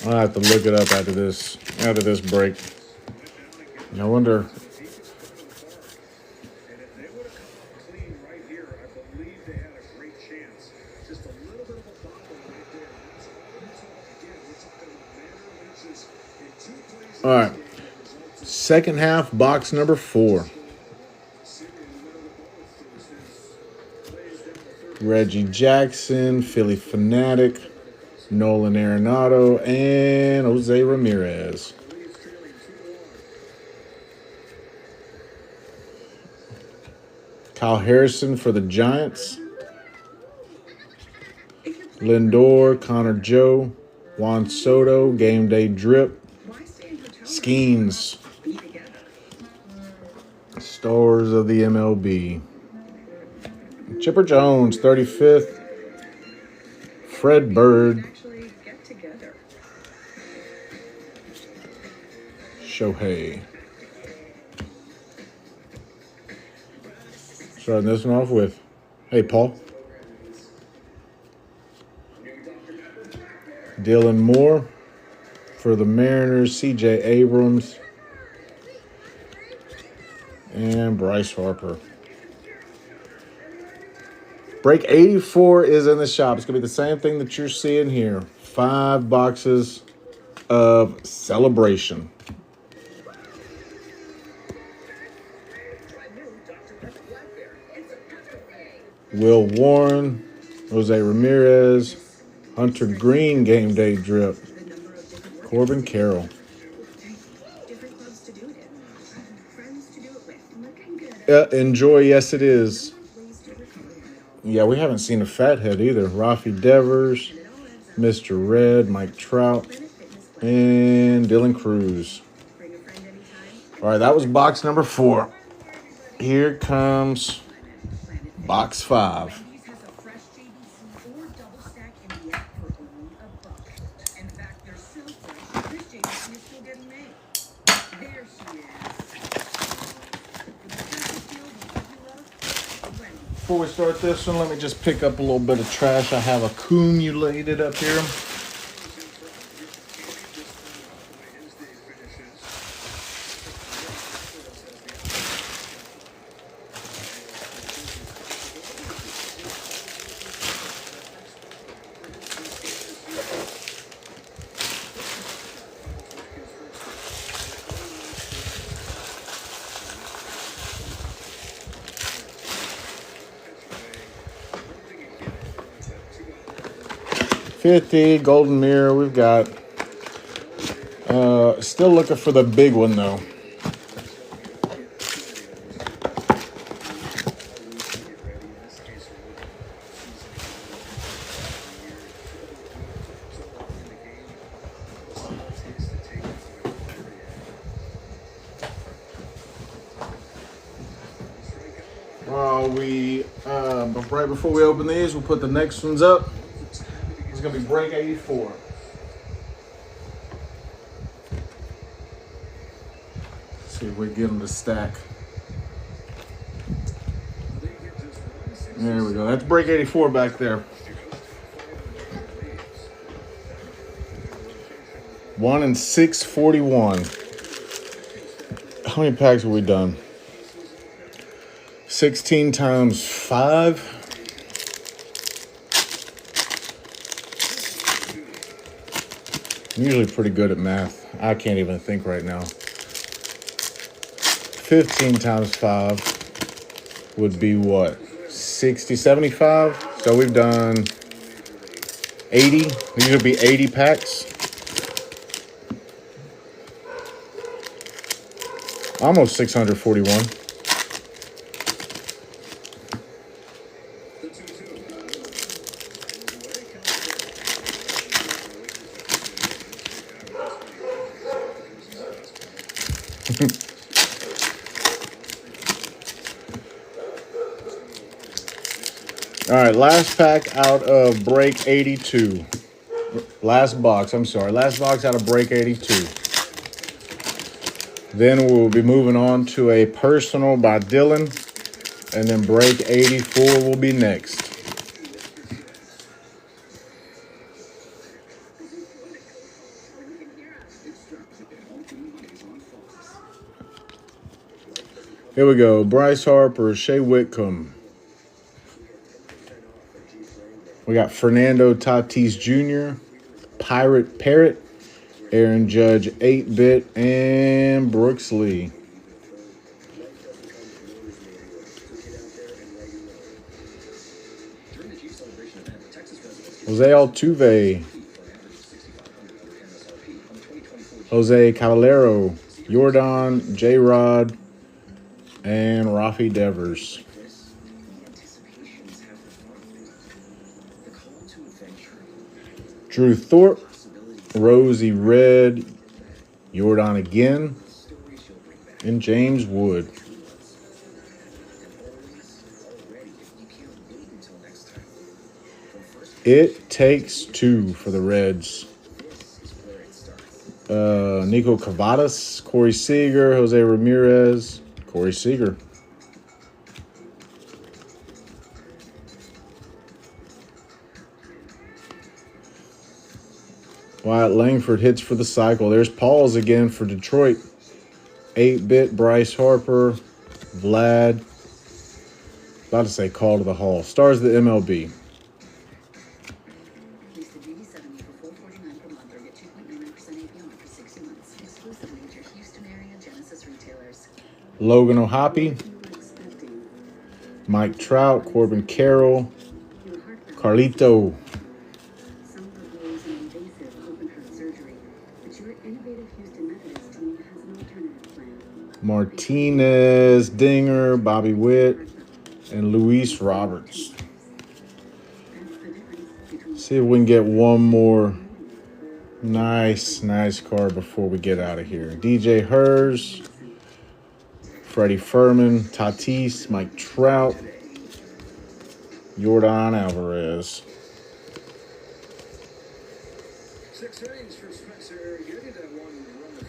I'll have to look it up after this break. I wonder. And if they would have come up clean right here, I believe they had a great chance. Just a little bit of a bobble right there. That's all it took. Again, we're talking about Manor Lynch's in 2 plays. All right. Second half, box number 4. Reggie Jackson, Philly Fanatic, Nolan Arenado, and Jose Ramirez. Kyle Harrison for the Giants. Lindor, Connor Joe, Juan Soto, Game Day Drip, Skeens, stars of the MLB. Chipper Jones, 35th. Fred Bird. Actually get together. Shohei. Starting this one off with, hey, Paul. Dylan Moore for the Mariners, C.J. Abrams, and Bryce Harper. Break 84 is in the shop. It's going to be the same thing that you're seeing here. 5 boxes of Celebration. Will Warren, Jose Ramirez, Hunter Green Game Day Drip, Corbin Carroll. Different clubs to do it in. Friends to do it with. Looking good. Enjoy, yes it is. Ways to recover. Yeah, we haven't seen a fathead either. Rafi Devers, Mr. Red, Mike Trout, and Dylan Cruz. Bring a friend anytime. All right, that was box number 4. Here comes box 5. Wendy's has a fresh JBC or double stack in the app for only $1. In fact, they're so fresh, this JBC is still getting made. There she is. Before we start this one, let me just pick up a little bit of trash I have accumulated up here. $50 golden mirror. We've got. Still looking for the big one though. But right before we open these, we'll put the next ones up. It's gonna be break 84. See if we get them to stack. There we go. That's break 84 back there. 1 and 641. How many packs have we done? 16 times 5. I'm usually pretty good at math. I can't even think right now. 15 times 5 would be what? 60, 75? So we've done 80. These would be 80 packs. Almost 641. All right, last pack out of break 82. Last box out of break 82. Then we'll be moving on to a personal by Dylan, and then break 84 will be next. Here we go. Bryce Harper, Shea Whitcomb. We got Fernando Tatis Jr., Pirate Parrot, Aaron Judge 8-Bit, and Brooks Lee. Jose Altuve, Jose Caballero, Jordan, J-Rod, and Rafi Devers. Drew Thorpe, Rosie Red, Jordan again, and James Wood. It takes two for the Reds. Nico Cavadas, Corey Seager, Jose Ramirez, Corey Seager. Wyatt Langford hits for the cycle. There's Paul's again for Detroit. 8-Bit, Bryce Harper, Vlad. About to say call to the hall. Stars the MLB. Logan O'Hoppe, Mike Trout, Corbin Carroll, Carlito. Martinez, Dinger, Bobby Witt, and Luis Roberts. See if we can get one more nice card before we get out of here. DJ Hers, Freddie Furman, Tatis, Mike Trout, Jordan Alvarez. 6 innings for Spencer. You did that one run the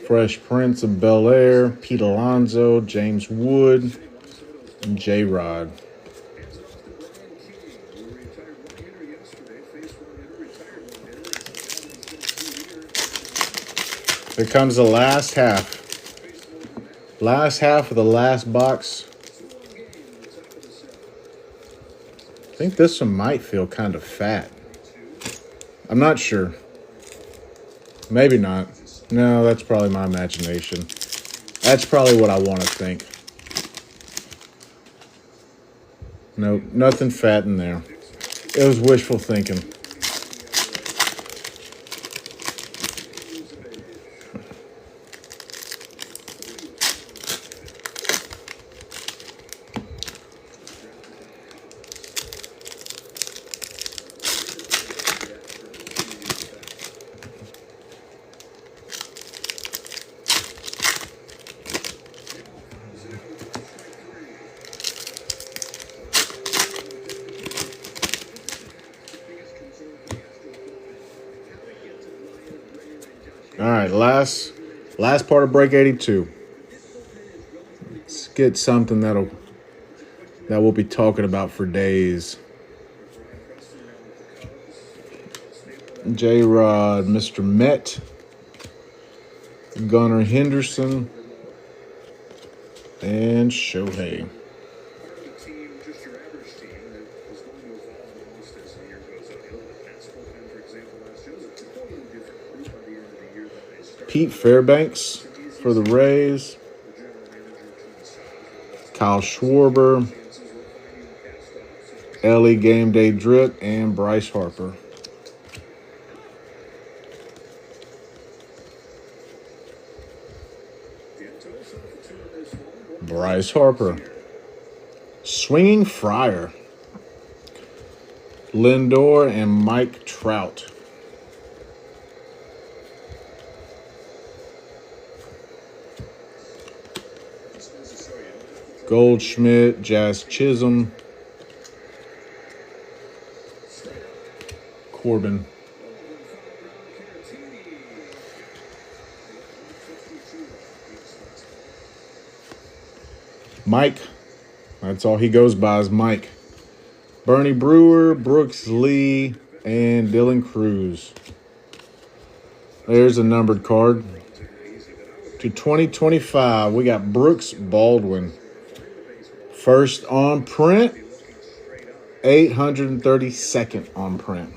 Fresh Prince of Bel-Air, Pete Alonso, James Wood, and J-Rod. Here comes the last half. Last half of the last box. I think this one might feel kind of fat. I'm not sure. Maybe not. No, that's probably my imagination. That's probably what I want to think. Nope, nothing fat in there. It was wishful thinking. All right, last part of break 82. Let's get something that we'll be talking about for days. J-Rod, Mr. Met, Gunnar Henderson, and Shohei. Pete Fairbanks for the Rays. Kyle Schwarber. Ellie Game Day Drip and Bryce Harper. Bryce Harper. Swinging Friar. Lindor and Mike Trout. Goldschmidt, Jazz Chisholm, Corbin. Mike, that's all he goes by is Mike. Bernie Brewer, Brooks Lee, and Dylan Cruz. There's a numbered card. To 2025, we got Brooks Baldwin. First on print, 832nd on print.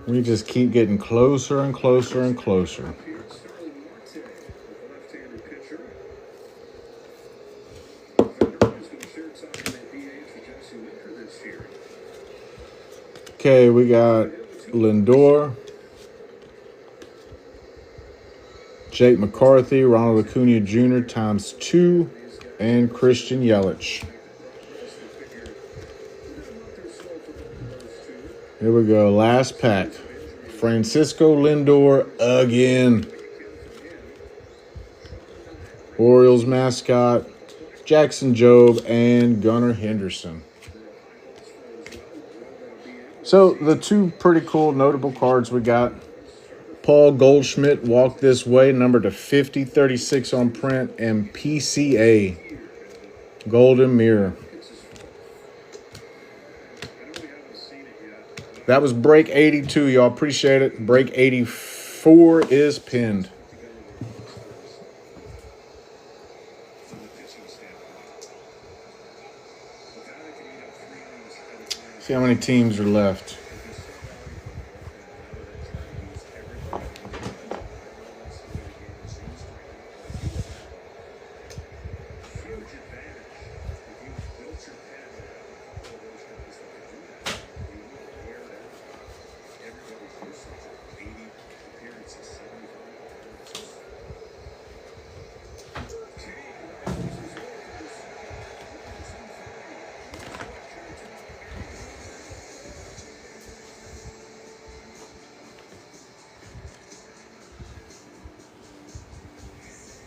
We just keep getting closer and closer and closer. Okay, we got Lindor, Jake McCarthy, Ronald Acuna Jr. ×2, and Christian Yelich. Here we go. Last pack. Francisco Lindor again. Orioles mascot, Jackson Jobe, and Gunnar Henderson. So the two pretty cool notable cards we got. Paul Goldschmidt, Walk This Way, numbered to 50, 36 on print, and PCA, Golden Mirror. That was break 82, y'all. Appreciate it. Break 84 is pinned. See how many teams are left.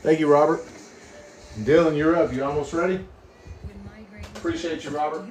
Thank you, Robert. Dylan, you're up. You almost ready? Appreciate you, Robert.